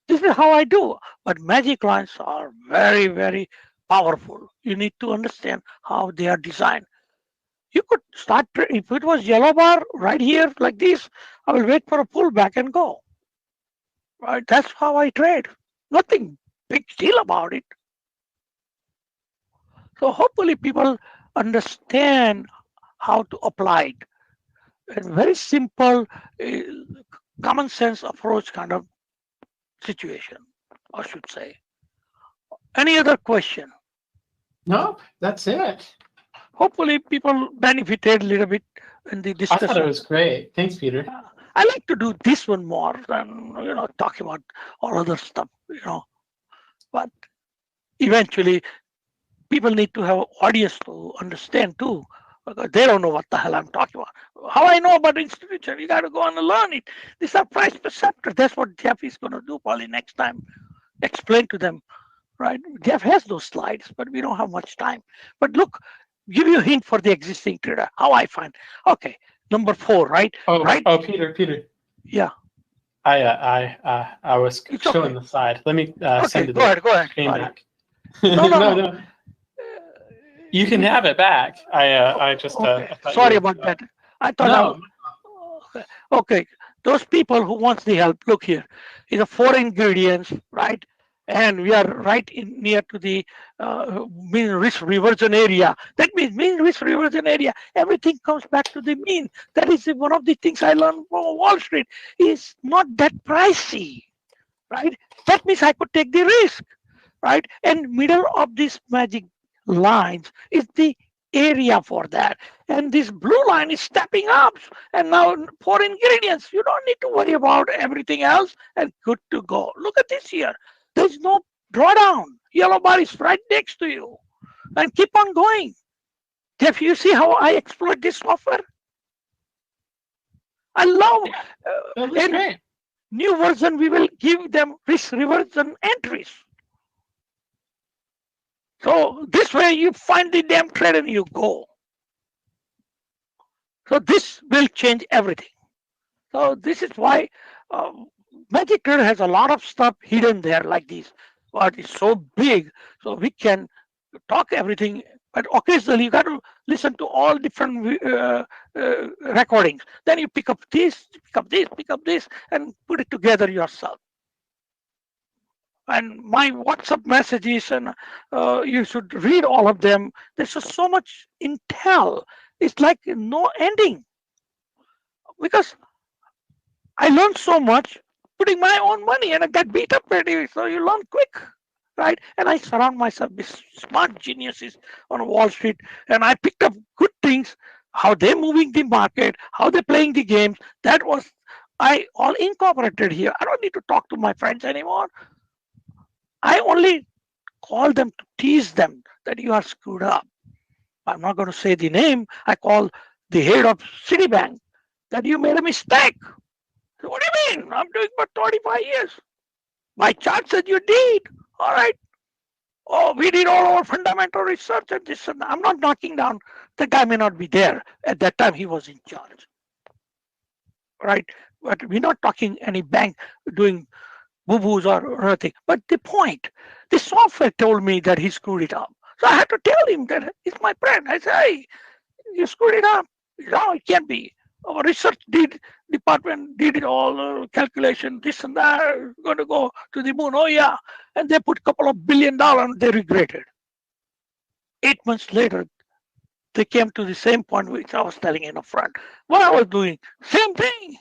This is how I do. But magic lines are very, very powerful. You need to understand how they are designed. You could start, if it was yellow bar right here like this, I will wait for a pullback and go. Right? That's how I trade. Nothing big deal about it. So hopefully people understand how to apply it. A very simple, common sense approach kind of situation, I should say. Any other question? No, that's it. Hopefully, people benefited a little bit in the I thought it discussion. was great. Thanks, Peter. I like to do this one more than talking about all other stuff. But eventually, people need to have audience to understand too, because they don't know what the hell I'm talking about. How I know about institution? You got to go and learn it. These are price perceptors. That's what Jeff is going to do probably next time. Explain to them, right? Jeff has those slides, but we don't have much time. But look, give you a hint for the existing trader. How I find. Okay, number 4, right? Oh, Right? oh, Peter. Yeah. I was It's showing okay. the slide. Let me Okay, send go it ahead. Go ahead. came Sorry. back. No, no, No, no. no. You can have it back. I just Okay. I thought you Sorry were about that. I thought I was. no. Okay. Okay. Those people who wants the help, look here. It's a 4 ingredients, right? And we are right in near to the mean risk reversion area. That means mean risk reversion area. Everything comes back to the mean. That is one of the things I learned from Wall Street. Is not that pricey, right? That means I could take the risk, right? And middle of this magic lines is the area for that. And this blue line is stepping up. And now 4 ingredients. You don't need to worry about everything else and good to go. Look at this here. There's no drawdown. Yellow bar is right next to you. And keep on going. Jeff, you see how I exploit this software? I love That looks in great. new version we will give them risk reversion entries. So this way you find the damn trade and you go. So this will change everything. So this is why Magic Trader has a lot of stuff hidden there like this. But it's so big, so we can talk everything. But occasionally you got to listen to all different recordings. Then you pick up this, pick up this, and put it together yourself. And my WhatsApp messages, and you should read all of them. There's just so much intel. It's like no ending because I learned so much putting my own money, and I got beat up pretty. So you learn quick, right? And I surround myself with smart geniuses on Wall Street, and I picked up good things. How they're moving the market, how they're playing the games. That was I all incorporated here. I don't need to talk to my friends anymore. I only call them to tease them that you are screwed up. I'm not going to say the name. I call the head of Citibank that you made a mistake. What do you mean? I'm doing for 25 years. My chart said you did. All right. Oh, we did all our fundamental research and this and that. I'm not knocking down. The guy may not be there. At that time, he was in charge. Right? But we're not talking any bank doing boo-boos or nothing. But the point, the software told me that he screwed it up. So I had to tell him that it's my friend. I said, hey, you screwed it up. No, it can't be. Our research department did it all, calculation, this and that, going to go to the moon. Oh yeah, and they put a couple of $1 billion and they regretted. 8 months later, they came to the same point which I was telling in the front. What I was doing, same thing.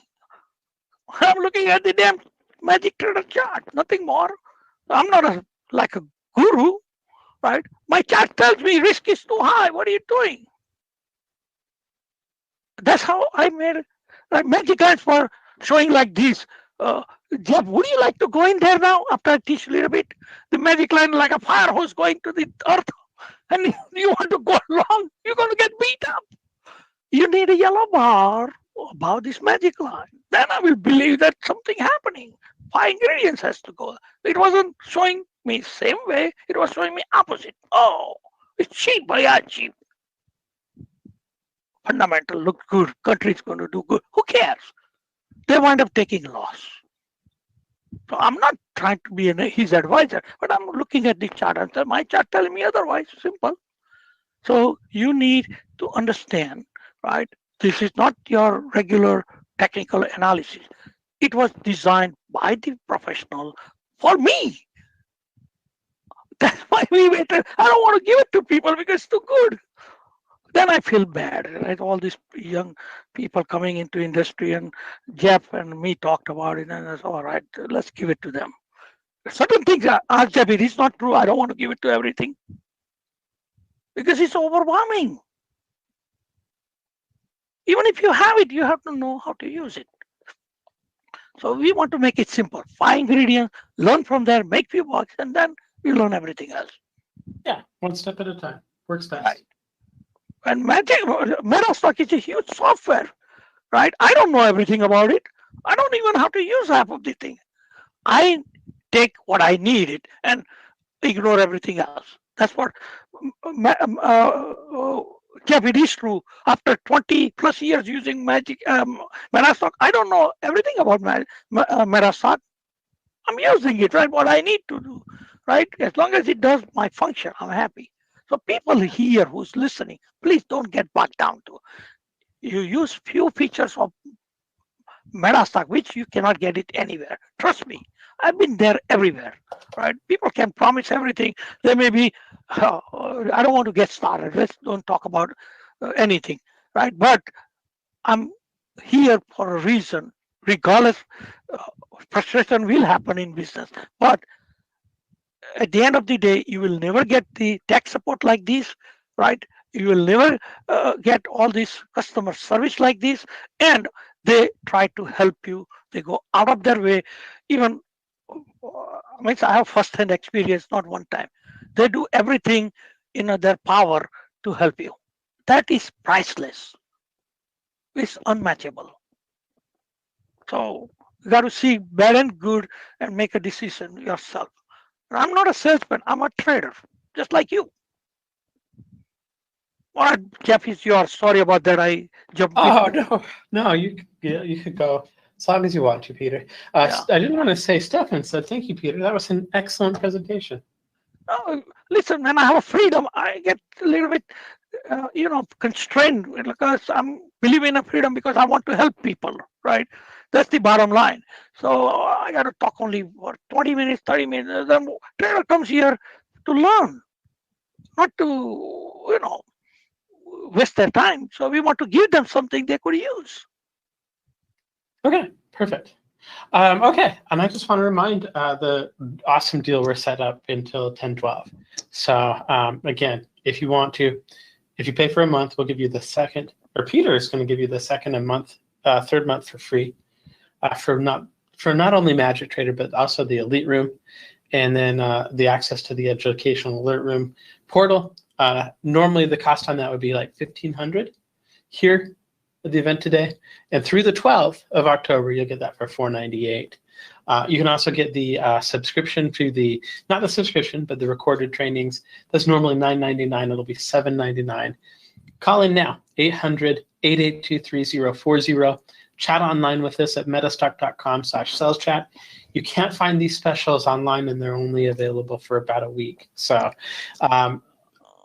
I'm looking at the damn Magic Trader chart, nothing more. I'm not like a guru, right? My chart tells me risk is too high. What are you doing? That's how I made it. Like magic guys for showing like this. Jeff, would you like to go in there now after I teach a little bit? The magic line like a fire hose going to the earth, and you want to go along, you're going to get beat up. You need a yellow bar about this magic line. Then I will believe that something happening. 5 ingredients has to go. It wasn't showing me same way. It was showing me opposite. Oh, it's cheap, but yeah, cheap. Fundamental look good. Country's going to do good. Who cares? They wind up taking loss. So I'm not trying to be his advisor, but I'm looking at the chart and my chart telling me otherwise. Simple. So you need to understand, right? This is not your regular technical analysis. It was designed by the professional for me. That's why we waited. I don't want to give it to people because it's too good. Then I feel bad, right? All these young people coming into industry, and Jeff and me talked about it, and I said, all right, let's give it to them. Certain things are asked Jeff, it is not true. I don't want to give it to everything because it's overwhelming. Even if you have it, you have to know how to use it. So we want to make it simple. 5 ingredients, learn from there, make few bucks, and then you learn everything else. Yeah, one step at a time. Works Right. best. And MetaStock is a huge software, right? I don't know everything about it. I don't even know how to use half of the thing. I take what I need it and ignore everything else. That's what Jeff, it is true. After 20 plus years using MetaStock, I don't know everything about MetaStock. I'm using it, right? What I need to do, right? As long as it does my function, I'm happy. So people here who's listening, please don't get bogged down to. You use few features of MetaStock, which you cannot get it anywhere. Trust me, I've been there everywhere, right? People can promise everything. There may be, I don't want to get started. Let's don't talk about anything, right? But I'm here for a reason. Regardless, uh, frustration will happen in business. But at the end of the day, you will never get the tech support like this, right? You will never get all this customer service like this, and they try to help you. They go out of their way. Even I have first-hand experience, not one time. They do everything in their power to help you. That is priceless. It's unmatchable. So you got to see bad and good and make a decision yourself. I'm not a salesman. I'm a trader, just like you. All right, Jeff, is yours. Sorry about that. I jumped Oh between. no, you could go as long as you want to, Peter. Yeah. I didn't want to say Stefan said thank you, Peter. That was an excellent presentation. Listen, when I have a freedom, I get a little bit, constrained because I'm believing in freedom because I want to help people, right? That's the bottom line. So I got to talk only for 20 minutes, 30 minutes. Then trader comes here to learn, not to, waste their time. So we want to give them something they could use. Okay, perfect. Okay, and I just want to remind the awesome deal we're set up until 10/12. So again, if you want to, if you pay for a month, we'll give you the second, or Peter is going to give you the second and third month for free for not only Magic Trader but also the Elite Room, and then the access to the Educational Alert Room portal. Normally, the cost on that would be like $1,500 here at the event today, and through the 12th of October, you'll get that for $498. You can also get the subscription to not the subscription, but the recorded trainings. That's normally $999. It'll be $799. Call in now, 800-882-3040. Chat online with us at metastock.com/saleschat. You can't find these specials online, and they're only available for about a week. So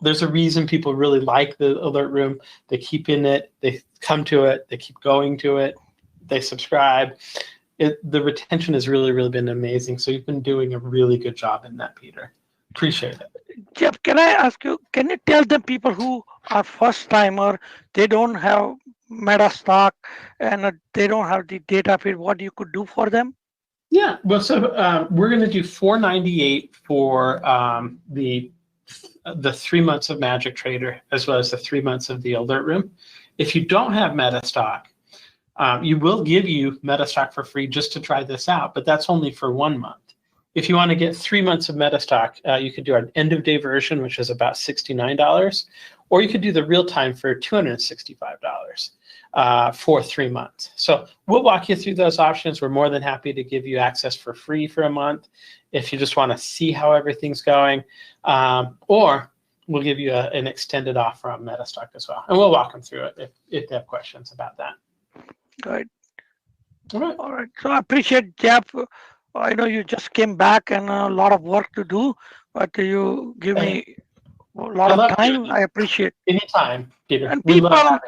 there's a reason people really like the alert room. They keep in it. They come to it. They keep going to it. They subscribe. The retention has really, really been amazing. So you've been doing a really good job in that, Peter. Appreciate it. Jeff, can I ask you, can you tell them people who are first timer, they don't have MetaStock and they don't have the data feed, what you could do for them? Yeah. Well, so we're going to do $498 for the 3 months of Magic Trader, as well as the 3 months of the Alert Room. If you don't have MetaStock, you will give you MetaStock for free just to try this out, but that's only for 1 month. If you want to get 3 months of MetaStock, you could do an end of day version, which is about $69, or you could do the real time for $265 for 3 months. So we'll walk you through those options. We're more than happy to give you access for free for a month if you just want to see how everything's going, or we'll give you an extended offer on MetaStock as well. And we'll walk them through it if they have questions about that. Good. All right. All right. So I appreciate, Jeff. I know you just came back and a lot of work to do, but you give me a lot of time. I appreciate. Anytime, Peter. And We people, love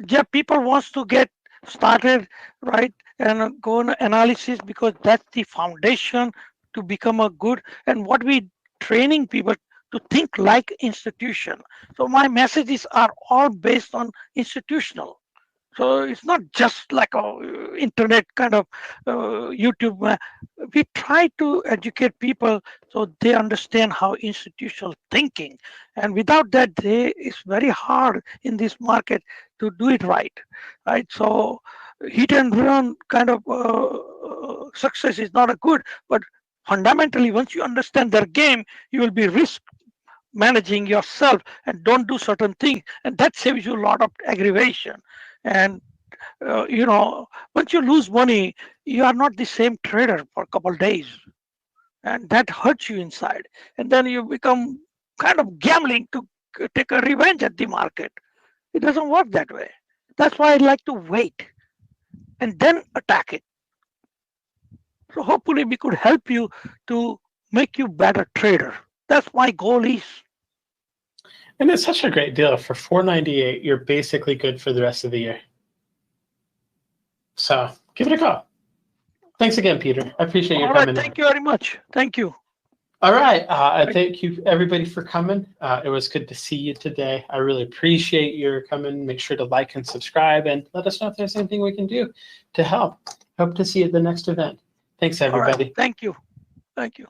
Jeff, people wants to get started, right, and go on analysis because that's the foundation to become a good. And what we training people to think like institution. So my messages are all based on institutional. So it's not just like a internet kind of YouTube. We try to educate people so they understand how institutional thinking. And without that, it's very hard in this market to do it right? So hit and run kind of success is not a good, but fundamentally, once you understand their game, you will be risk managing yourself and don't do certain things, and that saves you a lot of aggravation. And once you lose money, you are not the same trader for a couple of days, and that hurts you inside. And then you become kind of gambling to take a revenge at the market. It doesn't work that way. That's why I like to wait and then attack it. So hopefully we could help you to make you better trader. That's my goal is. And it's such a great deal. For $4.98, you're basically good for the rest of the year. So give it a go. Thanks again, Peter. I appreciate your All right, coming thank in. you very much. Thank you. All right. Thank you, everybody, for coming. It was good to see you today. I really appreciate your coming. Make sure to like and subscribe, and let us know if there's anything we can do to help. Hope to see you at the next event. Thanks, All right, everybody. thank you. Thank you.